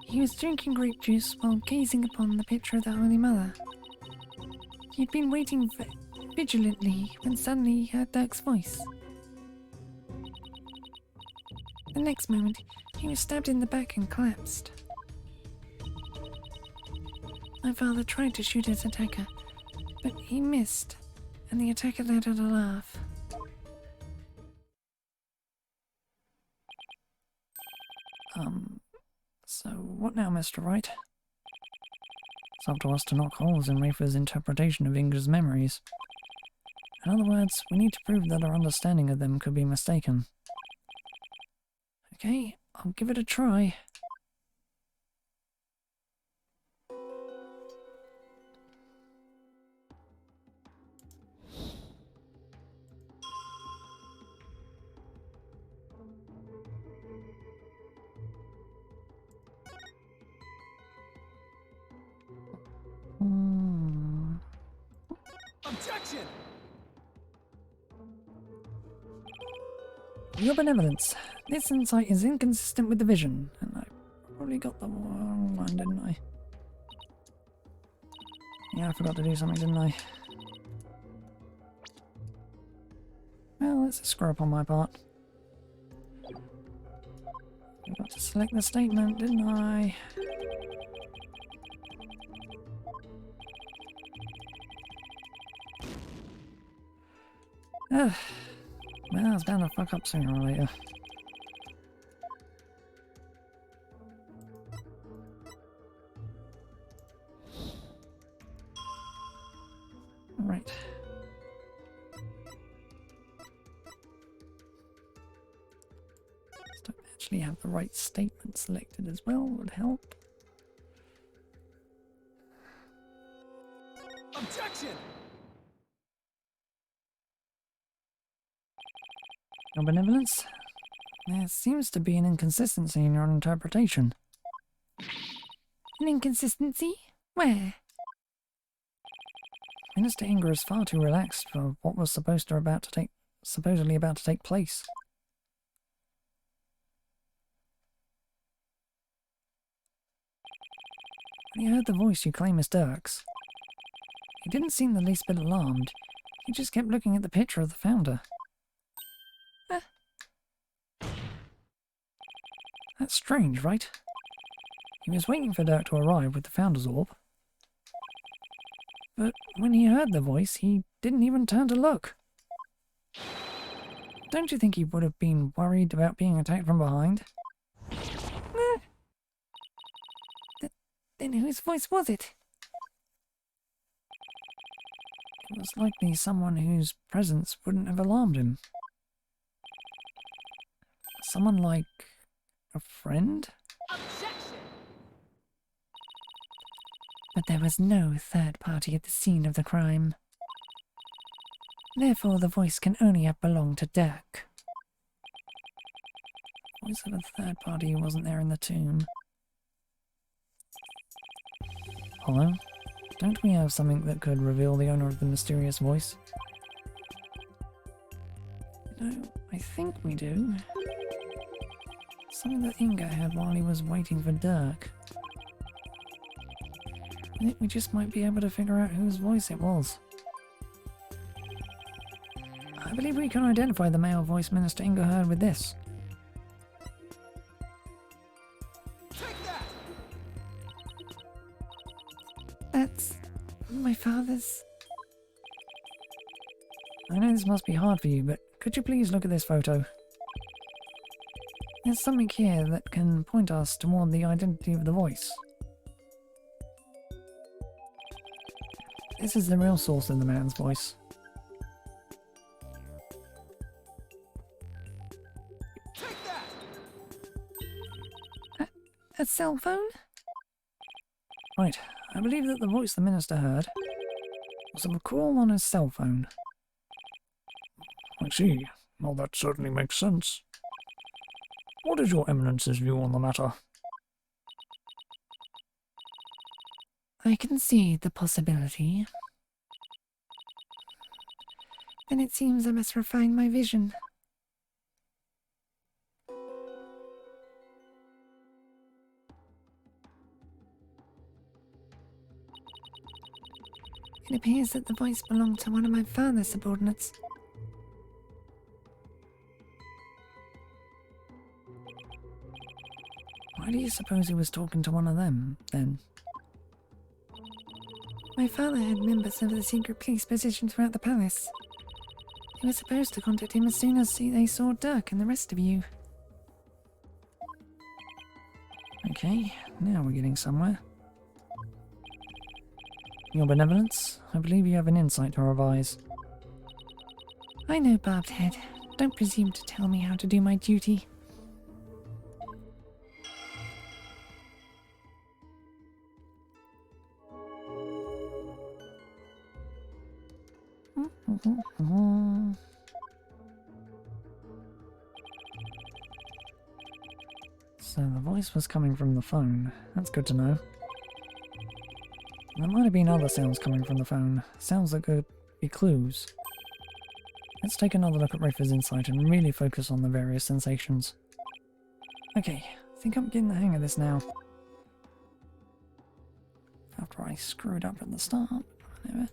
Speaker 5: He was drinking grape juice while gazing upon the picture of the Holy Mother. He had been waiting vigilantly when suddenly he heard Dirk's voice. The next moment, he was stabbed in the back and collapsed. My father tried to shoot his attacker, but he missed, and the attacker let out a laugh.
Speaker 1: So what now, Mr. Wright? It's up to us to knock holes in Rafer's interpretation of Inga's memories. In other words, we need to prove that our understanding of them could be mistaken. Okay, I'll give it a try.
Speaker 4: Objection!
Speaker 1: Your benevolence. This insight is inconsistent with the vision, and I probably got the wrong one, didn't I? Yeah, I forgot to do something, didn't I? Well, that's a screw up on my part. Forgot to select the statement, didn't I? Ugh. Well, I was bound to fuck up sooner or later. Right. actually have the right statement selected as well would help.
Speaker 4: Objection!
Speaker 1: Your benevolence? There seems to be an inconsistency in your interpretation.
Speaker 5: An inconsistency? Where?
Speaker 1: Minister Inga is far too relaxed for what was supposedly about to take place. When he heard the voice you claim is Dirk's, he didn't seem the least bit alarmed. He just kept looking at the picture of the founder. That's strange, right? He was waiting for Dirk to arrive with the founder's orb. But when he heard the voice, he didn't even turn to look. Don't you think he would have been worried about being attacked from behind?
Speaker 5: Then whose voice was it?
Speaker 1: It was likely someone whose presence wouldn't have alarmed him. Someone like a friend?
Speaker 4: Objection!
Speaker 5: But there was no third party at the scene of the crime. Therefore, the voice can only have belonged to Dirk.
Speaker 1: Voice of a third party who wasn't there in the tomb. Hello? Don't we have something that could reveal the owner of the mysterious voice? No, I think we do. Something that Inga had while he was waiting for Dirk. I think we just might be able to figure out whose voice it was. I believe we can identify the male voice Minister Inga heard with this.
Speaker 4: Take that!
Speaker 5: That's my father's.
Speaker 1: I know this must be hard for you, but could you please look at this photo? There's something here that can point us toward the identity of the voice. This is the real source of the man's voice.
Speaker 4: Take that!
Speaker 5: A cell phone?
Speaker 1: Right, I believe that the voice the minister heard was of a call on his cell phone.
Speaker 2: I see. Well, that certainly makes sense. What is your eminence's view on the matter?
Speaker 5: I can see the possibility. Then it seems I must refine my vision. It appears that the voice belonged to one of my father's subordinates.
Speaker 1: Why do you suppose he was talking to one of them, then?
Speaker 5: My father had members of the secret police positioned throughout the palace. They were supposed to contact him as soon as they saw Dirk and the rest of you.
Speaker 1: Okay, now we're getting somewhere. Your benevolence, I believe you have an insight to revise.
Speaker 5: I know, Barbed Head. Don't presume to tell me how to do my duty.
Speaker 1: So the voice was coming from the phone. That's good to know. There might have been other sounds coming from the phone. Sounds that could be clues. Let's take another look at Rafer's insight and really focus on the various sensations. Okay, I think I'm getting the hang of this now. After I screwed up at the start. Whatever.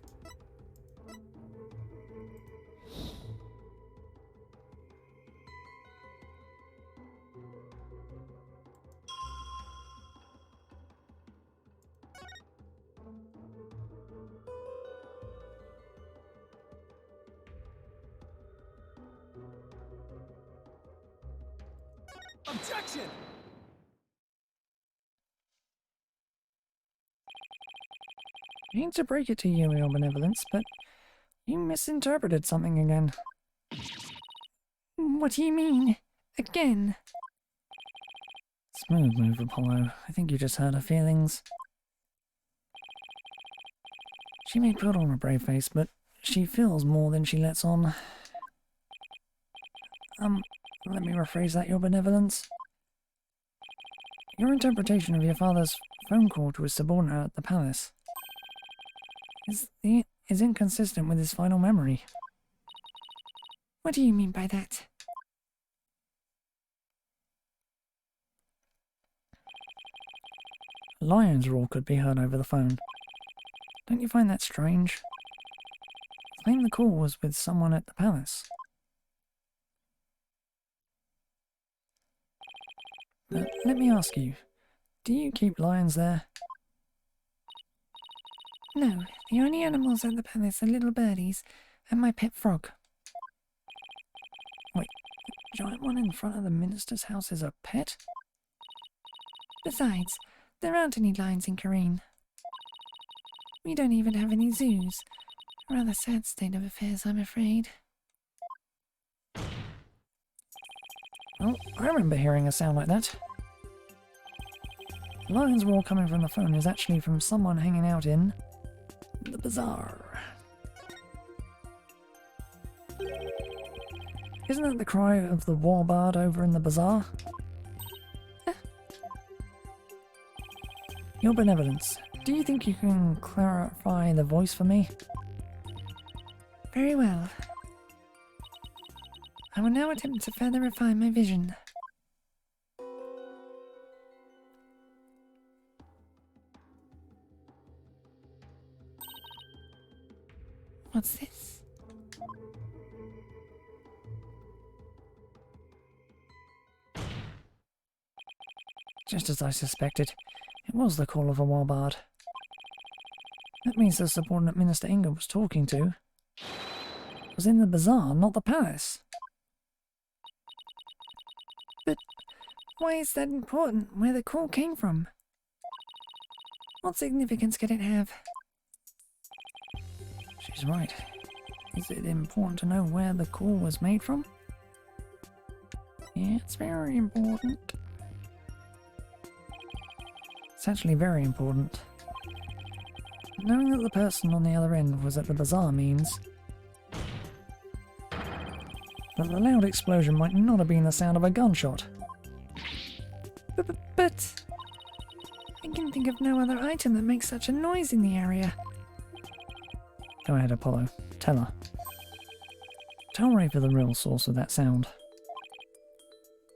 Speaker 4: Objection!
Speaker 1: I hate to break it to you, Your Benevolence, but you misinterpreted something again.
Speaker 5: What do you mean? Again?
Speaker 1: Smooth move, Apollo. I think you just hurt her feelings. She may put on a brave face, but she feels more than she lets on. Let me rephrase that, Your Benevolence. Your interpretation of your father's phone call to his subordinate at the palace is inconsistent with his final memory.
Speaker 5: What do you mean by that?
Speaker 1: A lion's roar could be heard over the phone. Don't you find that strange? Claim the call was with someone at the palace. Let me ask you, do you keep lions there?
Speaker 5: No, the only animals at the palace are little birdies and my pet frog.
Speaker 1: Wait, the giant one in front of the minister's house is a pet?
Speaker 5: Besides, there aren't any lions in Kareen. We don't even have any zoos. A rather sad state of affairs, I'm afraid.
Speaker 1: Oh, I remember hearing a sound like that. The lion's roar coming from the phone is actually from someone hanging out in the bazaar. Isn't that the cry of the warbird over in the bazaar? Your Benevolence, do you think you can clarify the voice for me?
Speaker 5: Very well. I will now attempt to further refine my vision. What's this?
Speaker 1: Just as I suspected, it was the call of a warbird. That means the subordinate Minister Inga was talking to was in the bazaar, not the palace.
Speaker 5: But why is that important, where the call came from? What significance could it have?
Speaker 1: She's right. Is it important to know where the call was made from? Yeah, it's very important. It's actually very important. Knowing that the person on the other end was at the bazaar means that the loud explosion might not have been the sound of a gunshot.
Speaker 5: But I can think of no other item that makes such a noise in the area.
Speaker 1: Go ahead, Apollo. Tell her. Tell Raver the real source of that sound.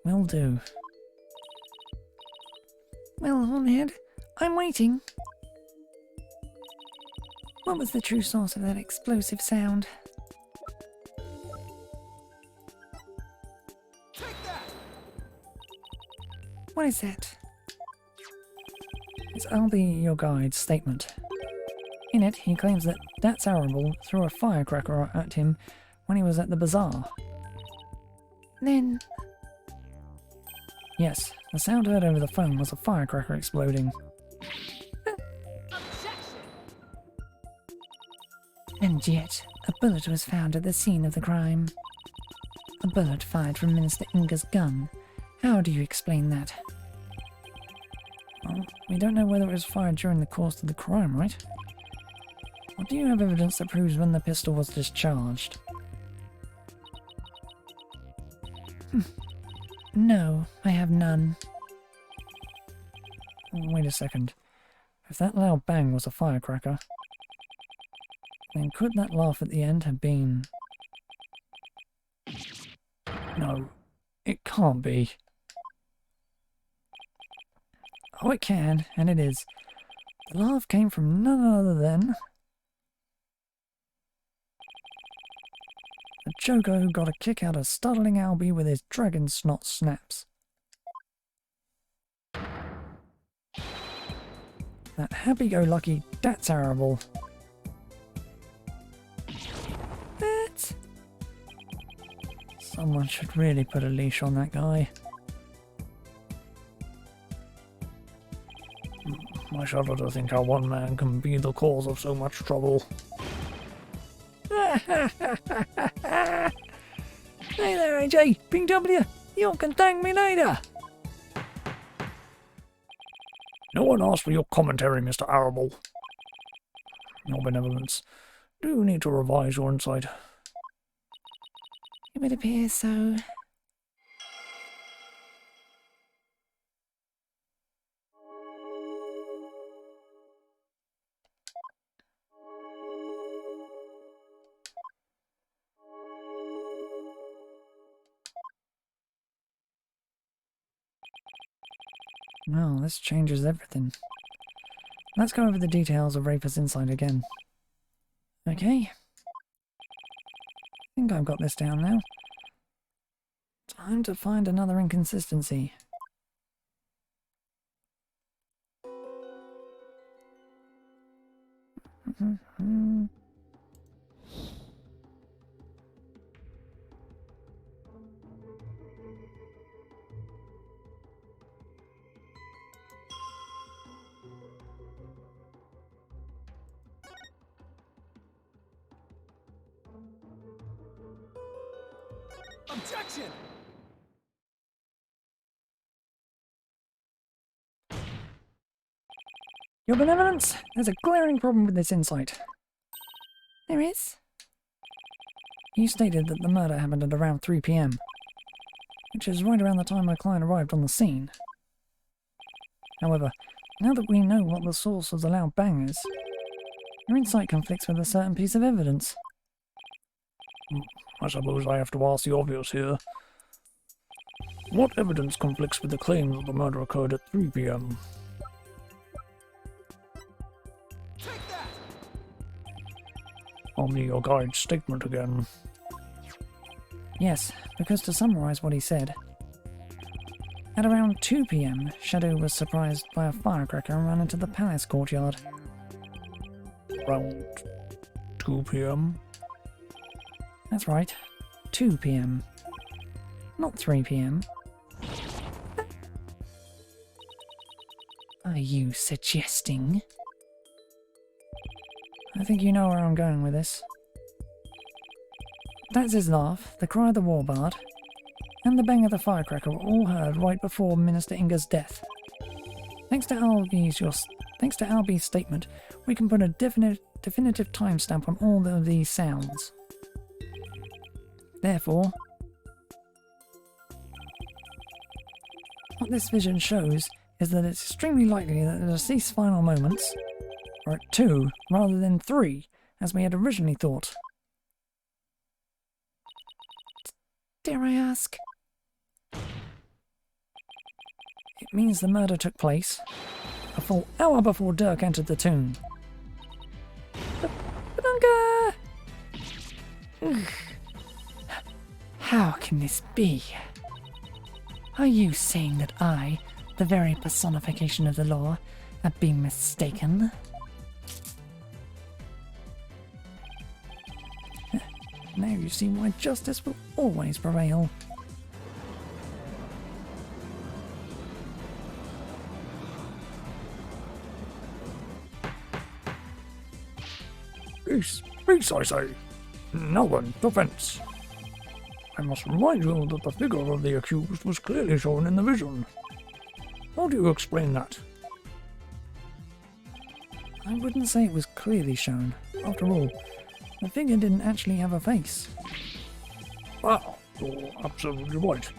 Speaker 1: Will do.
Speaker 5: Well, Hornhead, I'm waiting. What was the true source of that explosive sound?
Speaker 4: Take that!
Speaker 5: What is that?
Speaker 1: It's Albie, your guide's statement. In it, he claims that That's Arable threw a firecracker at him when he was at the bazaar.
Speaker 5: Then...
Speaker 1: Yes, the sound heard over the phone was a firecracker exploding.
Speaker 4: Objection!
Speaker 5: And yet, a bullet was found at the scene of the crime. A bullet fired from Minister Inga's gun. How do you explain that?
Speaker 1: Well, we don't know whether it was fired during the course of the crime, right? Or do you have evidence that proves when the pistol was discharged?
Speaker 5: No, I have none.
Speaker 1: Wait a second. If that loud bang was a firecracker, then could that laugh at the end have been... No, it can't be. Oh, it can, and it is. The laugh came from none other than... the Joker who got a kick out of startling Albie with his dragon snot snaps. That happy-go-lucky That's Arable.
Speaker 5: But...
Speaker 1: Someone should really put a leash on that guy.
Speaker 2: I shudder to think how one man can be the cause of so much trouble.
Speaker 1: Hey there, AJ! Ping W! You can thank me later!
Speaker 2: one asked for your commentary, Mr. Arable. Your benevolence. Do you need to revise your insight?
Speaker 5: It would appear so.
Speaker 1: Well, this changes everything. Let's go over the details of Rafer's insight again. Okay. I think I've got this down now. Time to find another inconsistency.
Speaker 4: Objection!
Speaker 1: Your benevolence! There's a glaring problem with this insight.
Speaker 5: There is?
Speaker 1: You stated that the murder happened at around 3 PM, which is right around the time my client arrived on the scene. However, now that we know what the source of the loud bang is, your insight conflicts with a certain piece of evidence.
Speaker 2: I suppose I have to ask the obvious here. What evidence conflicts with the claim that the murder occurred at 3 PM?
Speaker 4: Take that!
Speaker 2: I'll need your guide's statement again.
Speaker 1: Yes, because to summarise what he said, at around 2 PM, Shadow was surprised by a firecracker and ran into the palace courtyard.
Speaker 2: Around 2 PM?
Speaker 1: That's right, 2 PM. Not 3 PM. Are you suggesting? I think you know where I'm going with this. That's his laugh, the cry of the warbard, and the bang of the firecracker were all heard right before Minister Inga's death. Thanks to Albie's statement, we can put a definitive timestamp on all of these sounds. Therefore, what this vision shows is that it's extremely likely that the deceased's final moments are at 2 rather than 3, as we had originally thought.
Speaker 5: Dare I ask?
Speaker 1: It means the murder took place a full hour before Dirk entered the tomb.
Speaker 5: Unga! How can this be? Are you saying that I, the very personification of the law, have been mistaken?
Speaker 1: Now you see why justice will always prevail.
Speaker 2: Peace, peace, I say. Now then, defense. I must remind you that the figure of the accused was clearly shown in the vision. How do you explain that?
Speaker 1: I wouldn't say it was clearly shown. After all, the figure didn't actually have a face.
Speaker 2: Well, you're absolutely right.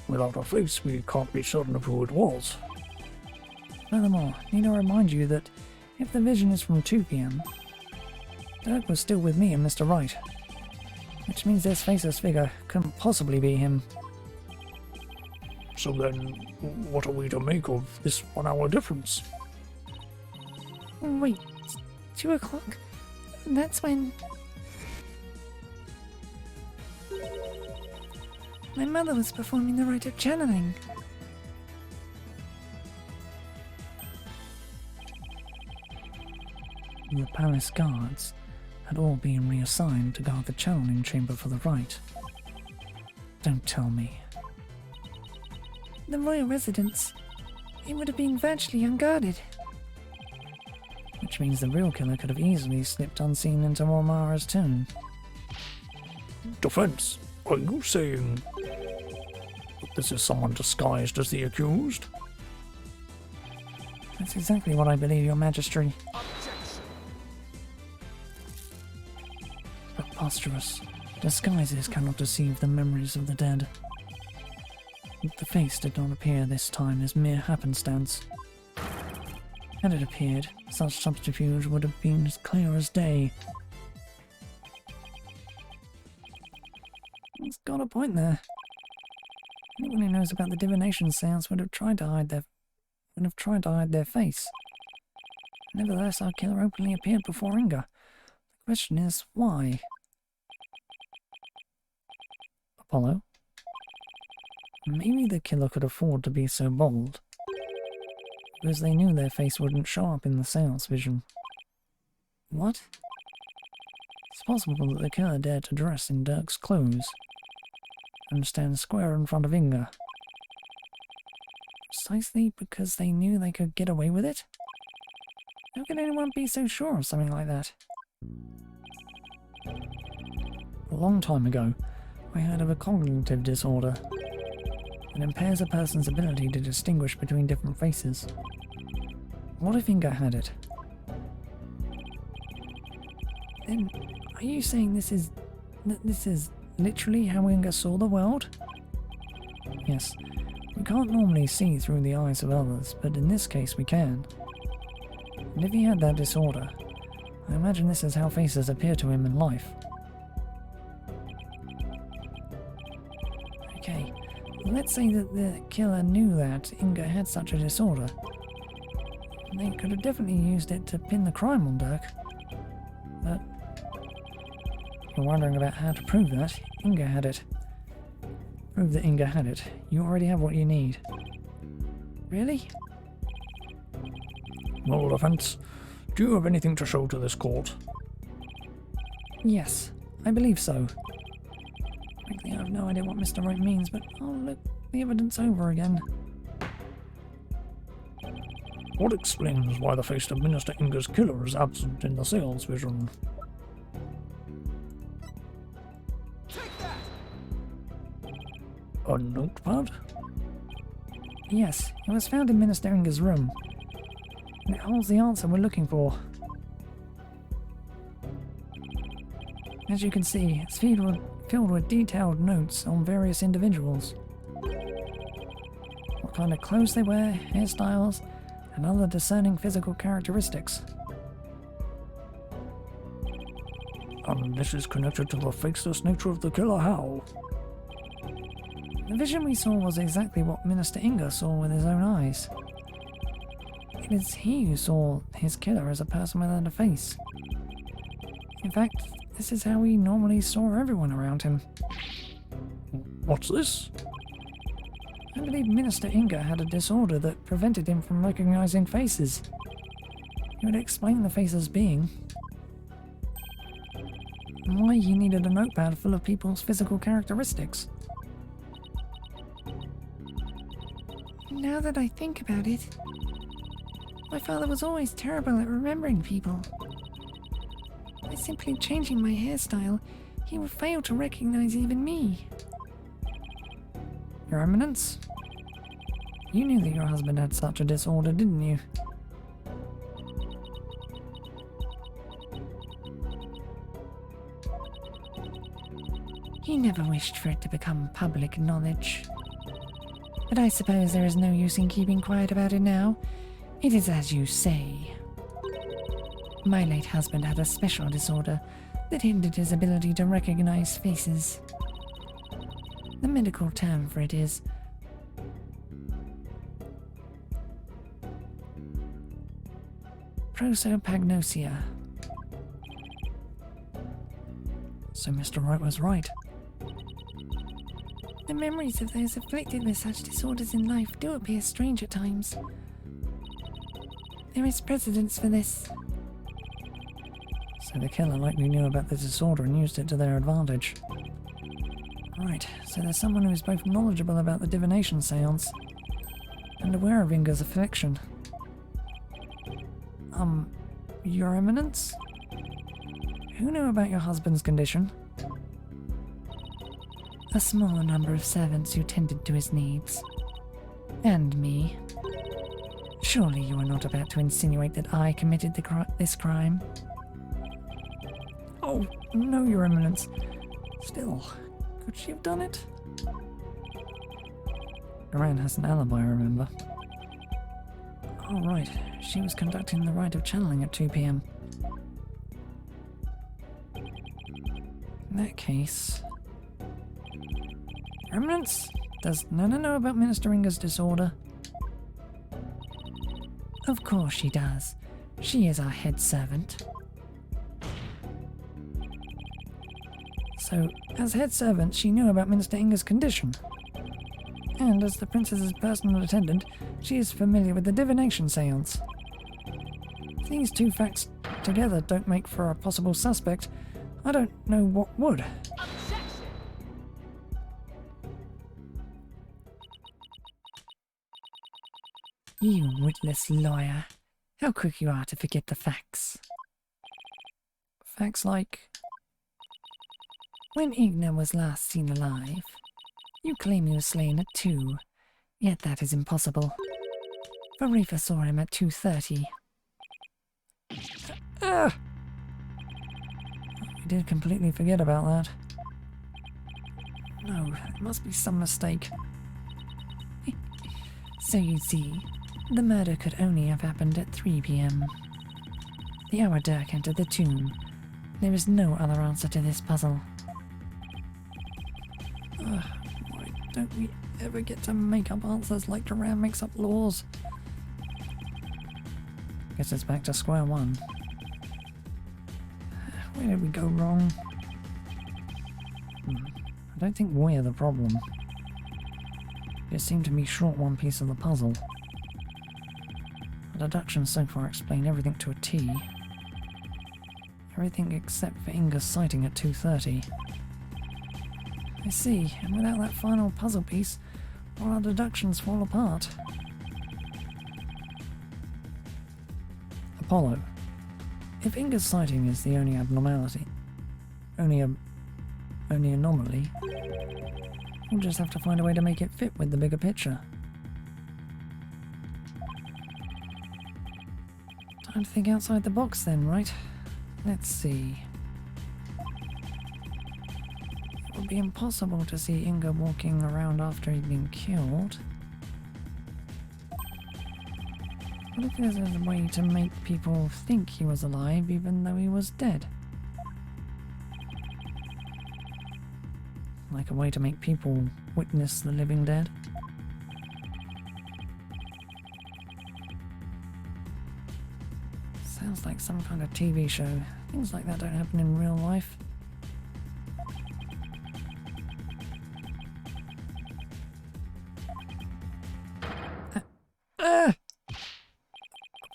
Speaker 2: Without a face, we can't be certain of who it was.
Speaker 1: Furthermore, need I remind you that if the vision is from 2 PM, Dirk was still with me and Mr. Wright, which means this faceless figure couldn't possibly be him.
Speaker 2: So then, what are we to make of this 1 hour difference?
Speaker 5: Wait, 2 o'clock? That's when... My mother was performing the rite of channeling.
Speaker 1: The palace guards had all been reassigned to guard the channeling chamber for the rite. Don't tell me.
Speaker 5: The royal residence. It would have been virtually unguarded.
Speaker 1: Which means the real killer could have easily slipped unseen into Mormara's tomb.
Speaker 2: Defense, are you saying that this is someone disguised as the accused?
Speaker 1: That's exactly what I believe, your majesty.
Speaker 4: Objection.
Speaker 1: Preposterous. Disguises cannot deceive the memories of the dead. The face did not appear this time as mere happenstance. Had it appeared, such subterfuge would have been as clear as day. He's got a point there. Anyone who knows about the divination seance would have tried to hide their face. Nevertheless, our killer openly appeared before Inga. The question is, why? Apollo? Maybe the killer could afford to be so bold, because they knew their face wouldn't show up in the seance vision. What? It's possible that the killer dared to dress in Dirk's clothes and stand square in front of Inga, precisely because they knew they could get away with it? How can anyone be so sure of something like that? A long time ago, I heard of a cognitive disorder. It impairs a person's ability to distinguish between different faces. What if Inga had it? Then, are you saying this is literally how Inga saw the world? Yes, we can't normally see through the eyes of others, but in this case we can. And if he had that disorder, I imagine this is how faces appear to him in life. Okay, let's say that the killer knew that Inga had such a disorder. They could have definitely used it to pin the crime on Dirk. But you're wondering about how to prove that. Inga had it. Prove that Inga had it. You already have what you need. Really?
Speaker 2: No offense. Do you have anything to show to this court?
Speaker 1: Yes, I believe so. Frankly, I have no idea what Mr. Wright means, but I'll look the evidence over again.
Speaker 2: What explains why the face of Minister Inga's killer is absent in the seance vision?
Speaker 4: Take that!
Speaker 2: A notepad?
Speaker 1: Yes, it was found in Minister Inga's room. And it holds the answer we're looking for. As you can see, it's filled with detailed notes on various individuals. What kind of clothes they wear, hairstyles, and other discerning physical characteristics.
Speaker 2: And this is connected to the faceless nature of the killer, how?
Speaker 1: The vision we saw was exactly what Minister Inga saw with his own eyes. It is he who saw his killer as a person without a face. In fact, this is how he normally saw everyone around him.
Speaker 2: What's this?
Speaker 1: I believe Minister Inga had a disorder that prevented him from recognizing faces. It would explain the face's being. And why he needed a notepad full of people's physical characteristics.
Speaker 5: Now that I think about it, my father was always terrible at remembering people. By simply changing my hairstyle, he would fail to recognize even me.
Speaker 1: Your Eminence? You knew that your husband had such a disorder, didn't you?
Speaker 5: He never wished for it to become public knowledge. But I suppose there is no use in keeping quiet about it now. It is as you say. My late husband had a special disorder that hindered his ability to recognize faces. The medical term for it is prosopagnosia.
Speaker 1: So Mr. Wright was right.
Speaker 5: The memories of those afflicted with such disorders in life do appear strange at times. There is precedence for this.
Speaker 1: So the killer likely knew about the disorder and used it to their advantage. Right, so there's someone who is both knowledgeable about the divination seance and aware of Inga's affliction. Your Eminence? Who knew about your husband's condition?
Speaker 5: A small number of servants who tended to his needs. And me.
Speaker 1: Surely you are not about to insinuate that I committed this crime? Oh, no, Your Eminence. Still, could she have done it? Iran has an alibi, remember? Oh, right. She was conducting the rite of channeling at 2 p.m. In that case... Your Eminence, does Nana know about Minister Inga's disorder? Of course she does. She is our head servant. So, as head servant, she knew about Minister Inga's condition. And as the princess's personal attendant, she is familiar with the divination seance. If these two facts together don't make for a possible suspect, I don't know what would. You witless lawyer. How quick you are to forget the facts. Facts like... When Inga was last seen alive, you claim he was slain at 2, yet that is impossible. Farifa saw him at 2:30. I did completely forget about that. No, it must be some mistake. So you see, the murder could only have happened at 3 p.m. The hour Dirk entered the tomb. There is no other answer to this puzzle. Why don't we ever get to make up answers like Duran makes up laws? Guess it's back to square one. Where did we go wrong? I don't think we're the problem. Just seem to be short one piece of the puzzle. The deductions so far explain everything to a T. Everything except for Inga's sighting at 2:30. I see, and without that final puzzle piece, all our deductions fall apart. Apollo. If Inga's sighting is the only abnormality, only anomaly, we'll just have to find a way to make it fit with the bigger picture. Time to think outside the box then, right? Let's see. It would be impossible to see Inga walking around after he'd been killed. What if there's a way to make people think he was alive even though he was dead? Like a way to make people witness the living dead? Sounds like some kind of TV show. Things like that don't happen in real life.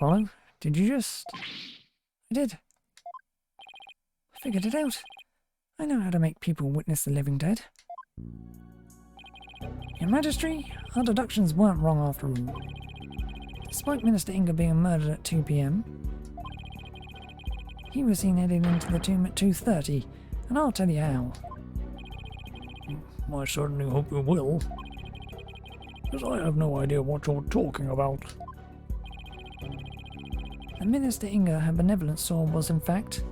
Speaker 1: Apollo, did you just... I did. I figured it out. I know how to make people witness the living dead. Your Majesty, our deductions weren't wrong after all. Despite Minister Inga being murdered at 2 p.m, he was seen heading into the tomb at 2:30, and I'll tell you how.
Speaker 2: I certainly hope you will, because I have no idea what you're talking about.
Speaker 1: The Minister Inga her benevolent saw was, in fact,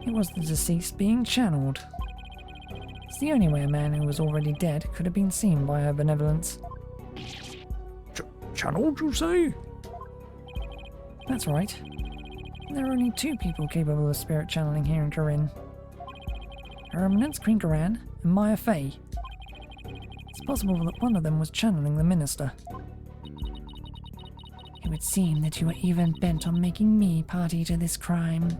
Speaker 1: it was the deceased being channeled. It's the only way a man who was already dead could have been seen by her benevolence.
Speaker 2: Channeled, you say?
Speaker 1: That's right. There are only 2 people capable of spirit channeling here in Corinne. Her Eminence Queen Coran and Maya Fey. It's possible that one of them was channeling the minister. It would seem that you were even bent on making me party to this crime.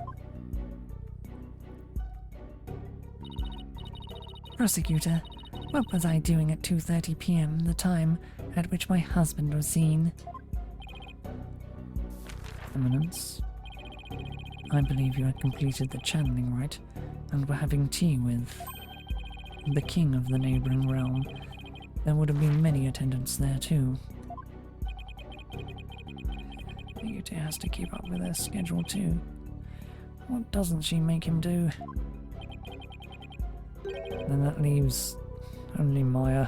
Speaker 1: Prosecutor, what was I doing at 2:30 p.m., the time at which my husband was seen? Eminence, I believe you had completed the channeling rite and were having tea with the king of the neighbouring realm. There would have been many attendants there too. Beauty has to keep up with her schedule too. What doesn't she make him do? Then that leaves only Maya.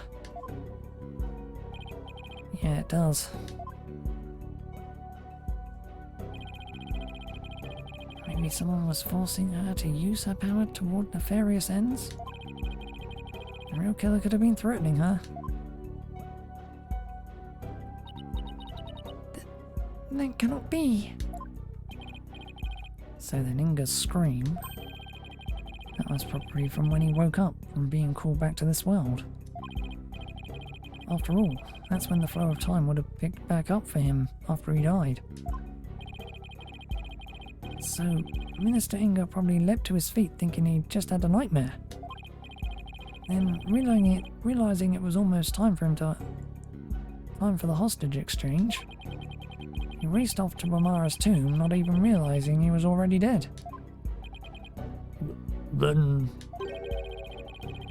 Speaker 1: Yeah, it does. Maybe someone was forcing her to use her power toward nefarious ends? The real killer could have been threatening her.
Speaker 5: That cannot be.
Speaker 1: So then Inga's scream, that was probably from when he woke up from being called back to this world. After all, that's when the flow of time would have picked back up for him after he died. So, Minister Inga probably leapt to his feet thinking he'd just had a nightmare. Then, realizing it was almost time for the hostage exchange, he raced off to Ramara's tomb, not even realizing he was already dead.
Speaker 2: Then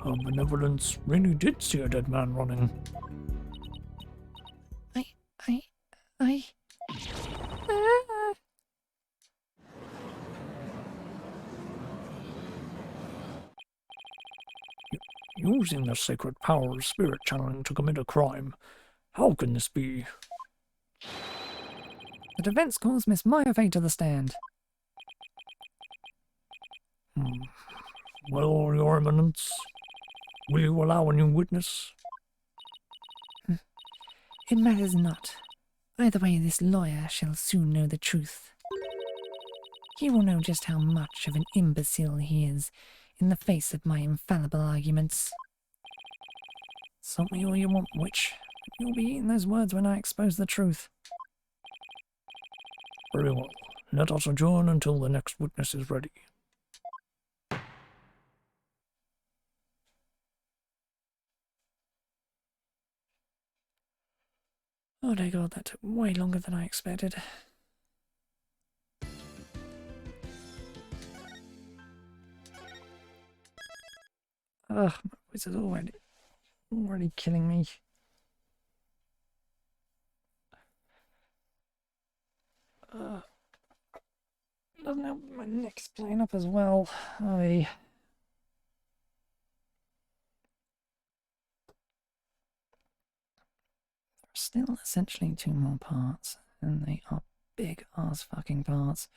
Speaker 2: her benevolence really did see a dead man running.
Speaker 5: I... Ah.
Speaker 2: Using the sacred power of spirit channeling to commit a crime. How can this be?
Speaker 1: The defense calls Miss Maya Fey to the stand.
Speaker 2: Well, Your Eminence, will you allow a new witness?
Speaker 5: It matters not. Either way, this lawyer shall soon know the truth. He will know just how much of an imbecile he is in the face of my infallible arguments.
Speaker 1: Salt me all you want, witch. You'll be eating those words when I expose the truth.
Speaker 2: Very well. Let us adjourn until the next witness is ready.
Speaker 1: Oh my god, that took way longer than I expected. Ugh, my voice is already killing me. Doesn't help my neck's playing up as well. There's still essentially 2 more parts, and they are big ass fucking parts.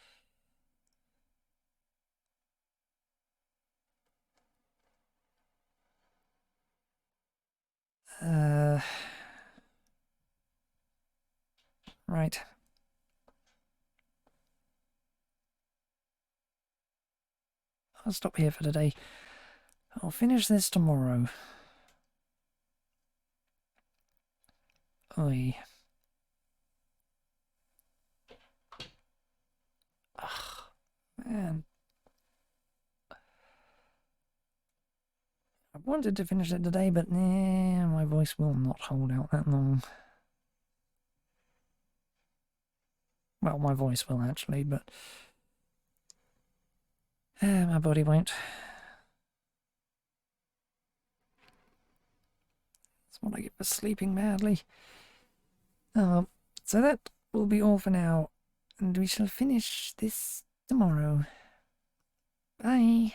Speaker 1: Right. I'll stop here for today. I'll finish this tomorrow. Oi. Ugh, man. I wanted to finish it today, but nah, my voice will not hold out that long. Well, my voice will actually, but my body won't. That's what I get for sleeping badly. So that will be all for now, and we shall finish this tomorrow. Bye.